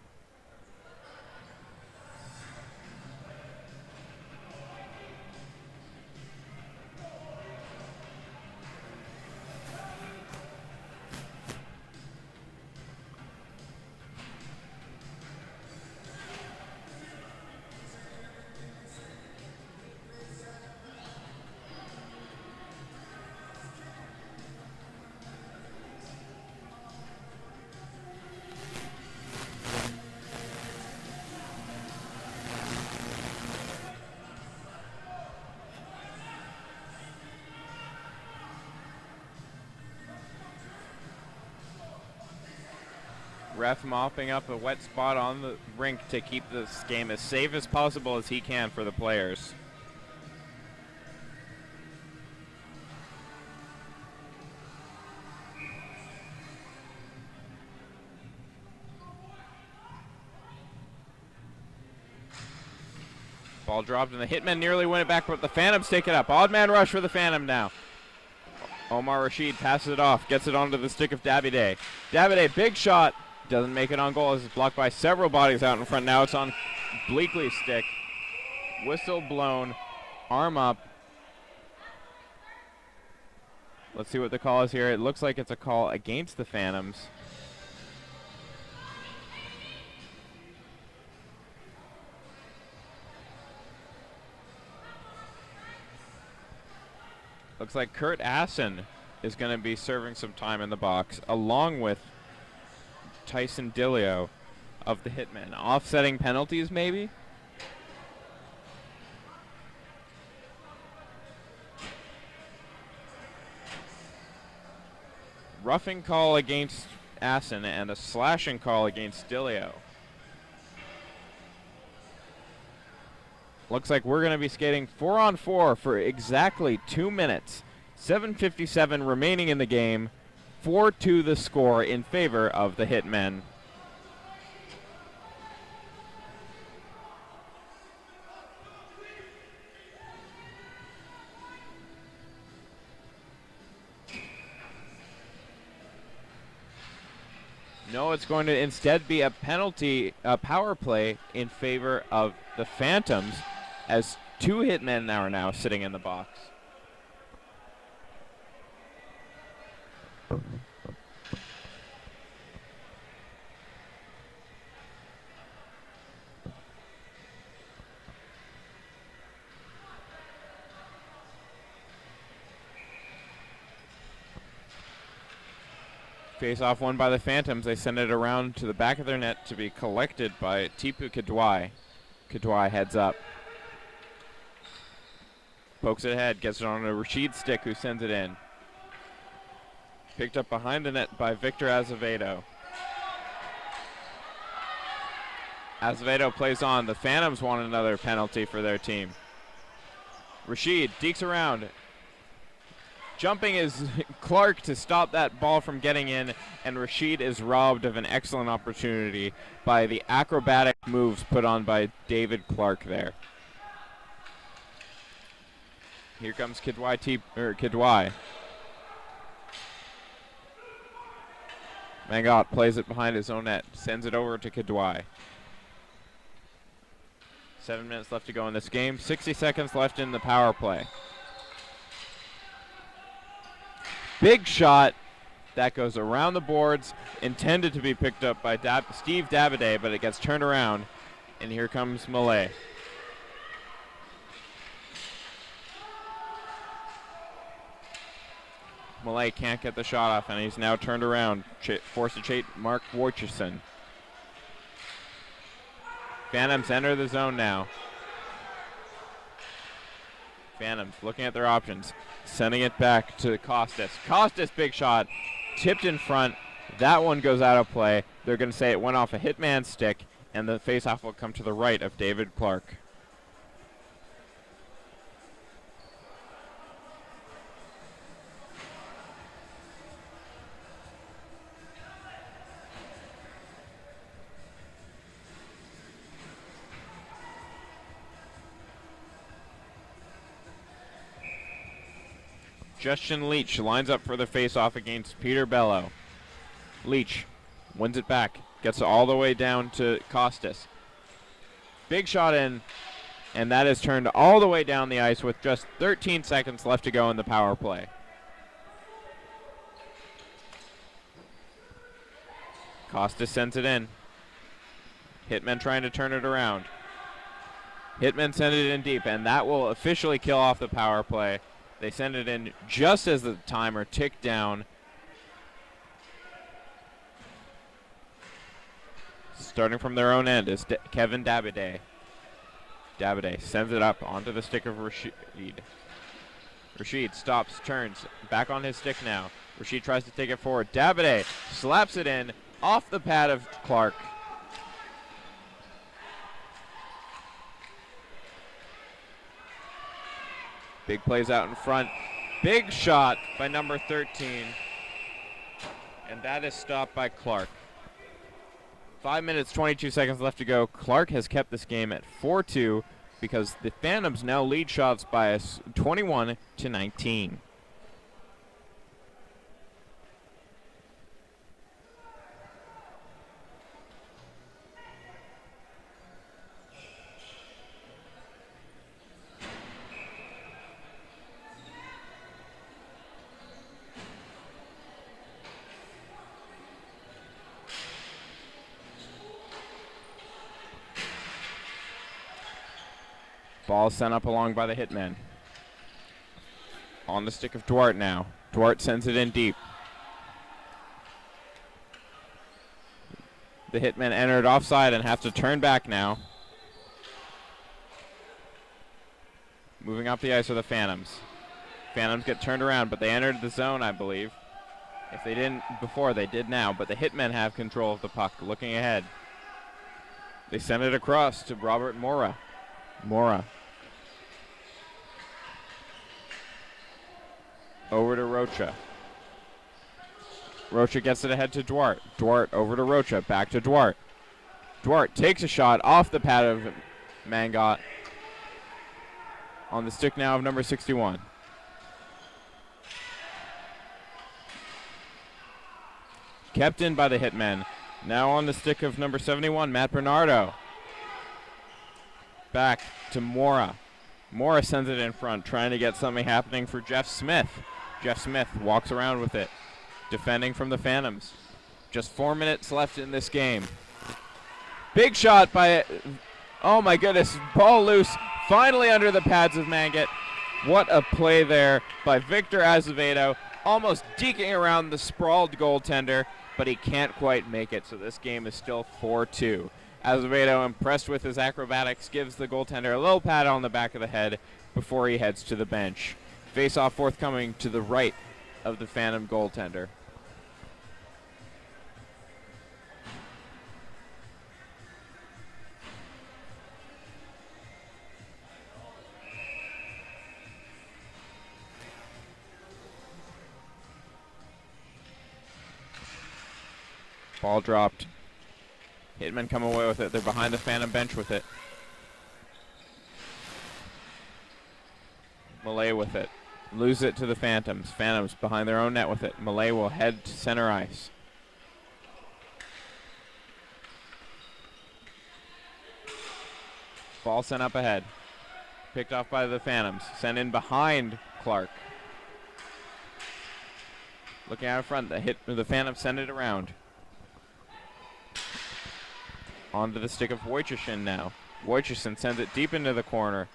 A: Ref mopping up a wet spot on the rink to keep this game as safe as possible as he can for the players. Ball dropped and the Hitmen nearly win it back, but the Phantoms take it up. Odd man rush for the Phantom now. Omar Rashid passes it off, gets it onto the stick of Davide. Davide, big shot. Doesn't make it on goal as it's blocked by several bodies out in front. Now it's on Bleakley's stick. Whistle blown. Arm up. Let's see what the call is here. It looks like it's a call against the Phantoms. Looks like Kurt Assen is going to be serving some time in the box, along with Tyson Dillio of the Hitmen. Offsetting penalties, maybe? Roughing call against Assen and a slashing call against Dillio. Looks like we're going to be skating 4-on-4 for exactly 2 minutes. 7:57 remaining in the game. 4-2 the score in favor of the Hitmen. No, it's going to instead be a penalty, a power play in favor of the Phantoms, as 2 Hitmen are now sitting in the box. Face-off won by the Phantoms. They send it around to the back of their net to be collected by Tipu Kadwai. Kadwai heads up. Pokes it ahead, gets it on a Rashid stick who sends it in. Picked up behind the net by Victor Azevedo. Azevedo plays on. The Phantoms want another penalty for their team. Rashid dekes around. Jumping is Clark to stop that ball from getting in, and Rashid is robbed of an excellent opportunity by the acrobatic moves put on by David Clark there. Here comes Kidwai. Mangot plays it behind his own net, sends it over to Kidwai. 7 minutes left to go in this game. 60 seconds left in the power play. Big shot. That goes around the boards, intended to be picked up by Steve Davide, but it gets turned around, and here comes Malay. Malay can't get the shot off, and he's now turned around, forced to chase Mark Wojcicki. Phantoms enter the zone now. Phantoms looking at their options, sending it back to Costas. Costas, big shot, tipped in front. That one goes out of play. They're going to say it went off a Hitman stick, and the faceoff will come to the right of David Clark. Justin Leach lines up for the faceoff against Peter Bello. Leach wins it back, gets it all the way down to Costas. Big shot in, and that is turned all the way down the ice with just 13 seconds left to go in the power play. Costas sends it in. Hitmen trying to turn it around. Hitmen send it in deep, and that will officially kill off the power play. They send it in just as the timer ticked down. Starting from their own end is Kevin Dabide. Dabide sends it up onto the stick of Rashid. Rashid stops, turns, back on his stick now. Rashid tries to take it forward. Dabide slaps it in off the pad of Clark. Big plays out in front. Big shot by number 13. And that is stopped by Clark. 5 minutes, 22 seconds left to go. Clark has kept this game at 4-2 because the Phantoms now lead shots by us 21-19. Ball sent up along by the Hitmen. On the stick of Duarte now. Duarte sends it in deep. The Hitmen entered offside and have to turn back now. Moving up the ice are the Phantoms. Phantoms get turned around, but they entered the zone, I believe. If they didn't before, they did now, but the Hitmen have control of the puck. Looking ahead. They send it across to Robert Mora. Mora. Over to Rocha. Rocha gets it ahead to Duarte. Duarte over to Rocha. Back to Duarte. Duarte takes a shot off the pad of Mangot. On the stick now of number 61. Kept in by the Hitmen. Now on the stick of number 71, Matt Bernardo. Back to Mora. Mora sends it in front, trying to get something happening for Jeff Smith. Jeff Smith walks around with it, defending from the Phantoms. Just 4 minutes left in this game. Big shot by, oh my goodness, ball loose, finally under the pads of Mangat. What a play there by Victor Azevedo, almost deking around the sprawled goaltender, but he can't quite make it, so this game is still 4-2. Azevedo, impressed with his acrobatics, gives the goaltender a little pat on the back of the head before he heads to the bench. Face-off forthcoming to the right of the Phantom goaltender. Ball dropped. Hitmen come away with it. They're behind the Phantom bench with it. Malay with it. Lose it to the Phantoms. Phantoms behind their own net with it. Malay will head to center ice. Ball sent up ahead. Picked off by the Phantoms. Sent in behind Clark. Looking out in front. The Phantoms send it around. Onto the stick of Wojcicki now. Wojcicki sends it deep into the corner.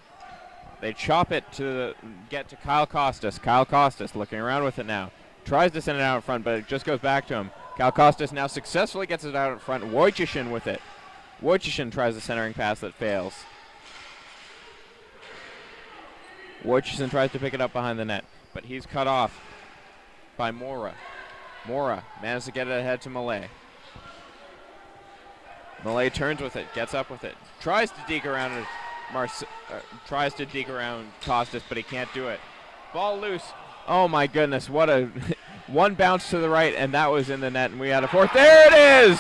A: They chop it to get to Kyle Costas. Kyle Costas looking around with it now. Tries to send it out in front, but it just goes back to him. Kalkostas now successfully gets it out in front. Wojciechin with it. Wojciechin tries the centering pass that fails. Wojciechin tries to pick it up behind the net, but he's cut off by Mora. Mora managed to get it ahead to Malay. Malay turns with it, gets up with it, tries to deke around Costas, but he can't do it. Ball loose. Oh my goodness, what a one bounce to the right, and that was in the net, and we had a fourth. There it is!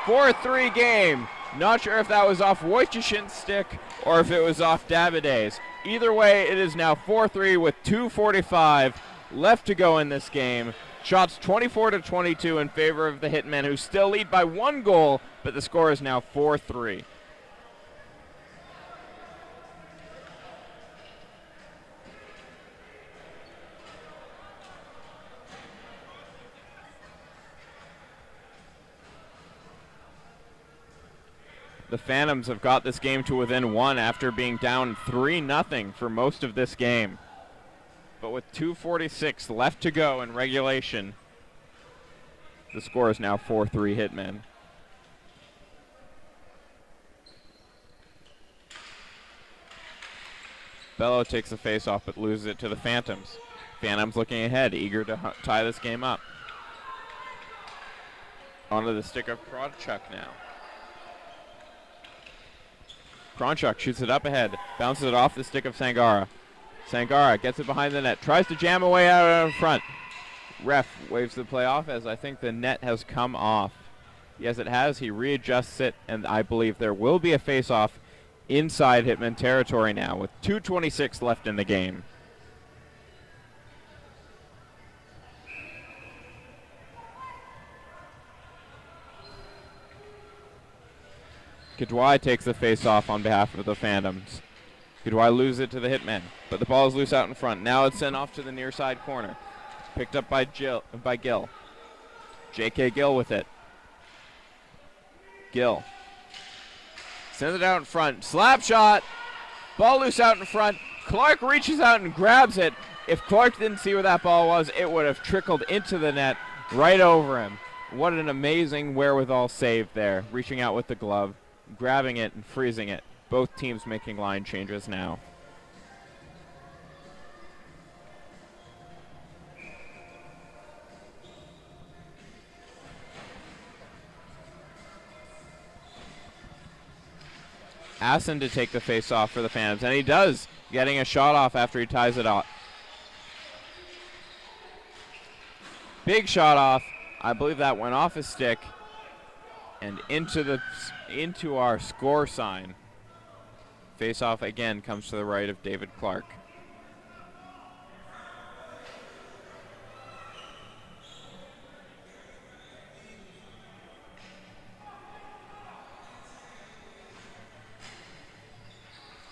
A: 4-3 game. Not sure if that was off Wojciechin's stick or if it was off Davide's. Either way, it is now 4-3 with 2:45 left to go in this game. Shots 24-22 in favor of the Hitmen, who still lead by 1 goal, but the score is now 4-3. The Phantoms have got this game to within 1 after being down 3-0 for most of this game. But with 2:46 left to go in regulation, the score is now 4-3 Hitmen. Bello takes the face-off but loses it to the Phantoms. Phantoms looking ahead, eager to tie this game up. Onto the stick of Kronchuk now. Kronchuk shoots it up ahead, bounces it off the stick of Sangara. Sangara gets it behind the net, tries to jam away out in front. Ref waves the play off as I think the net has come off. Yes, it has. He readjusts it, and I believe there will be a face-off inside Hitman territory now with 2:26 left in the game. Kidwai takes the face-off on behalf of the Phantoms. Kidwai loses it to the Hitmen, but the ball is loose out in front. Now it's sent off to the near side corner. Picked up by Gill. J.K. Gill with it. Gill sends it out in front. Slap shot. Ball loose out in front. Clark reaches out and grabs it. If Clark didn't see where that ball was, it would have trickled into the net right over him. What an amazing wherewithal save there. Reaching out with the glove, grabbing it and freezing it. Both teams making line changes now. Assen to take the face off for the Phantoms, and he does, getting a shot off after he ties it off. Big shot off. I believe that went off his stick and into our score sign. Face off again comes to the right of David Clark.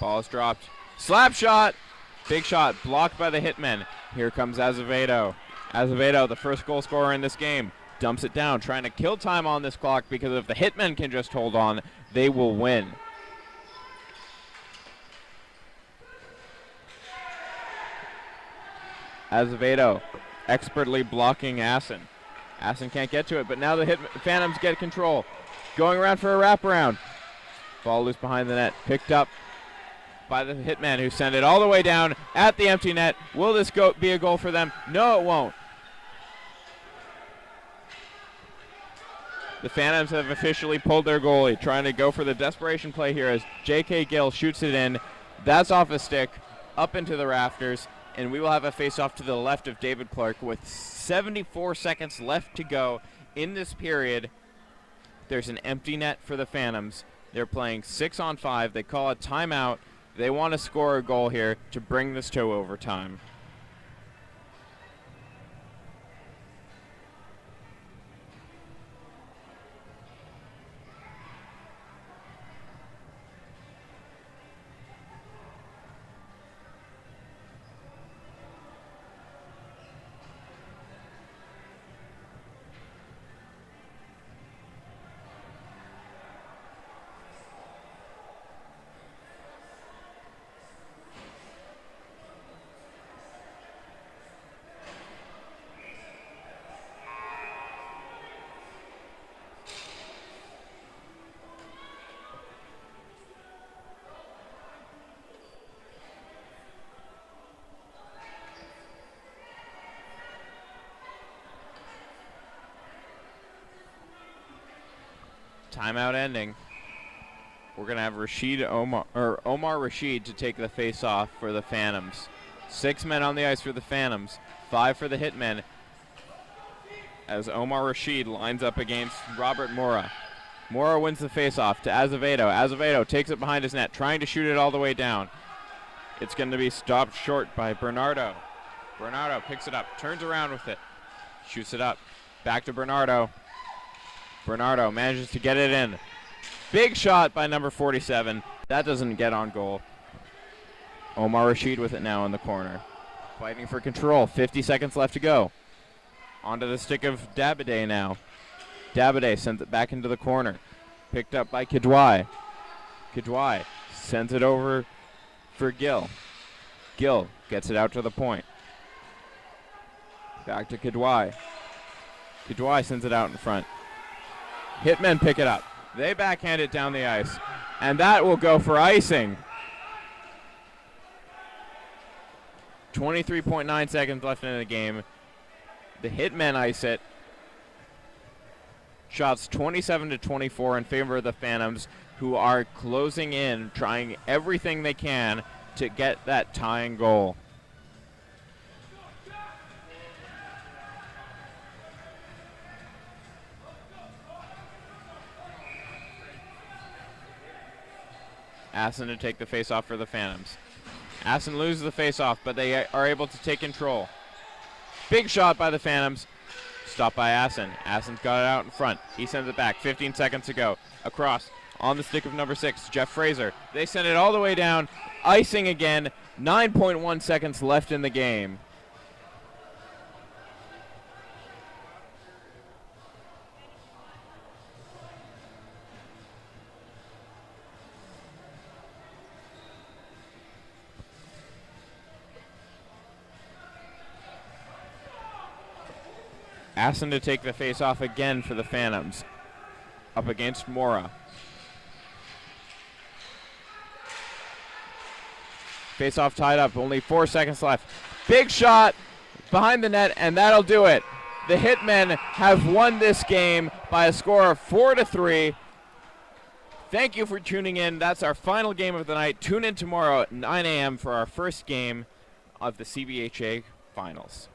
A: Ball is dropped. Slap shot. Big shot blocked by the Hitmen. Here comes Azevedo. Azevedo, the first goal scorer in this game, dumps it down, trying to kill time on this clock because if the Hitmen can just hold on, they will win. Azevedo expertly blocking Assen. Assen can't get to it, but now the Phantoms get control. Going around for a wraparound. Ball loose behind the net. Picked up by the Hitmen, who send it all the way down at the empty net. Will this be a goal for them? No, it won't. The Phantoms have officially pulled their goalie, trying to go for the desperation play here as J.K. Gill shoots it in. That's off a stick, up into the rafters, and we will have a face-off to the left of David Clark with 74 seconds left to go in this period. There's an empty net for the Phantoms. They're playing 6-on-5. They call a timeout. They want to score a goal here to bring this to overtime. Timeout ending. We're going to have Omar Rashid to take the face-off for the Phantoms. 6 men on the ice for the Phantoms, 5 for the Hitmen, as Omar Rashid lines up against Robert Mora. Mora wins the face-off to Azevedo. Azevedo takes it behind his net, trying to shoot it all the way down. It's going to be stopped short by Bernardo. Bernardo picks it up, turns around with it, shoots it up. Back to Bernardo. Bernardo manages to get it in. Big shot by number 47. That doesn't get on goal. Omar Rashid with it now in the corner. Fighting for control. 50 seconds left to go. Onto the stick of Dabide now. Dabide sends it back into the corner. Picked up by Kidwai. Kidwai sends it over for Gill. Gill gets it out to the point. Back to Kidwai. Kidwai sends it out in front. Hitmen pick it up. They backhand it down the ice. And that will go for icing. 23.9 seconds left in the game. The Hitmen ice it. Shots 27-24 in favor of the Phantoms, who are closing in, trying everything they can to get that tying goal. Assen to take the face-off for the Phantoms. Assen loses the face-off, but they are able to take control. Big shot by the Phantoms. Stopped by Assen. Assen's got it out in front. He sends it back. 15 seconds to go. Across on the stick of number 6, Jeff Fraser. They send it all the way down. Icing again. 9.1 seconds left in the game. Assen to take the face-off again for the Phantoms. Up against Mora. Face-off tied up. Only 4 seconds left. Big shot behind the net, and that'll do it. The Hitmen have won this game by a score of 4-3. Thank you for tuning in. That's our final game of the night. Tune in tomorrow at 9 a.m. for our first game of the CBHA Finals.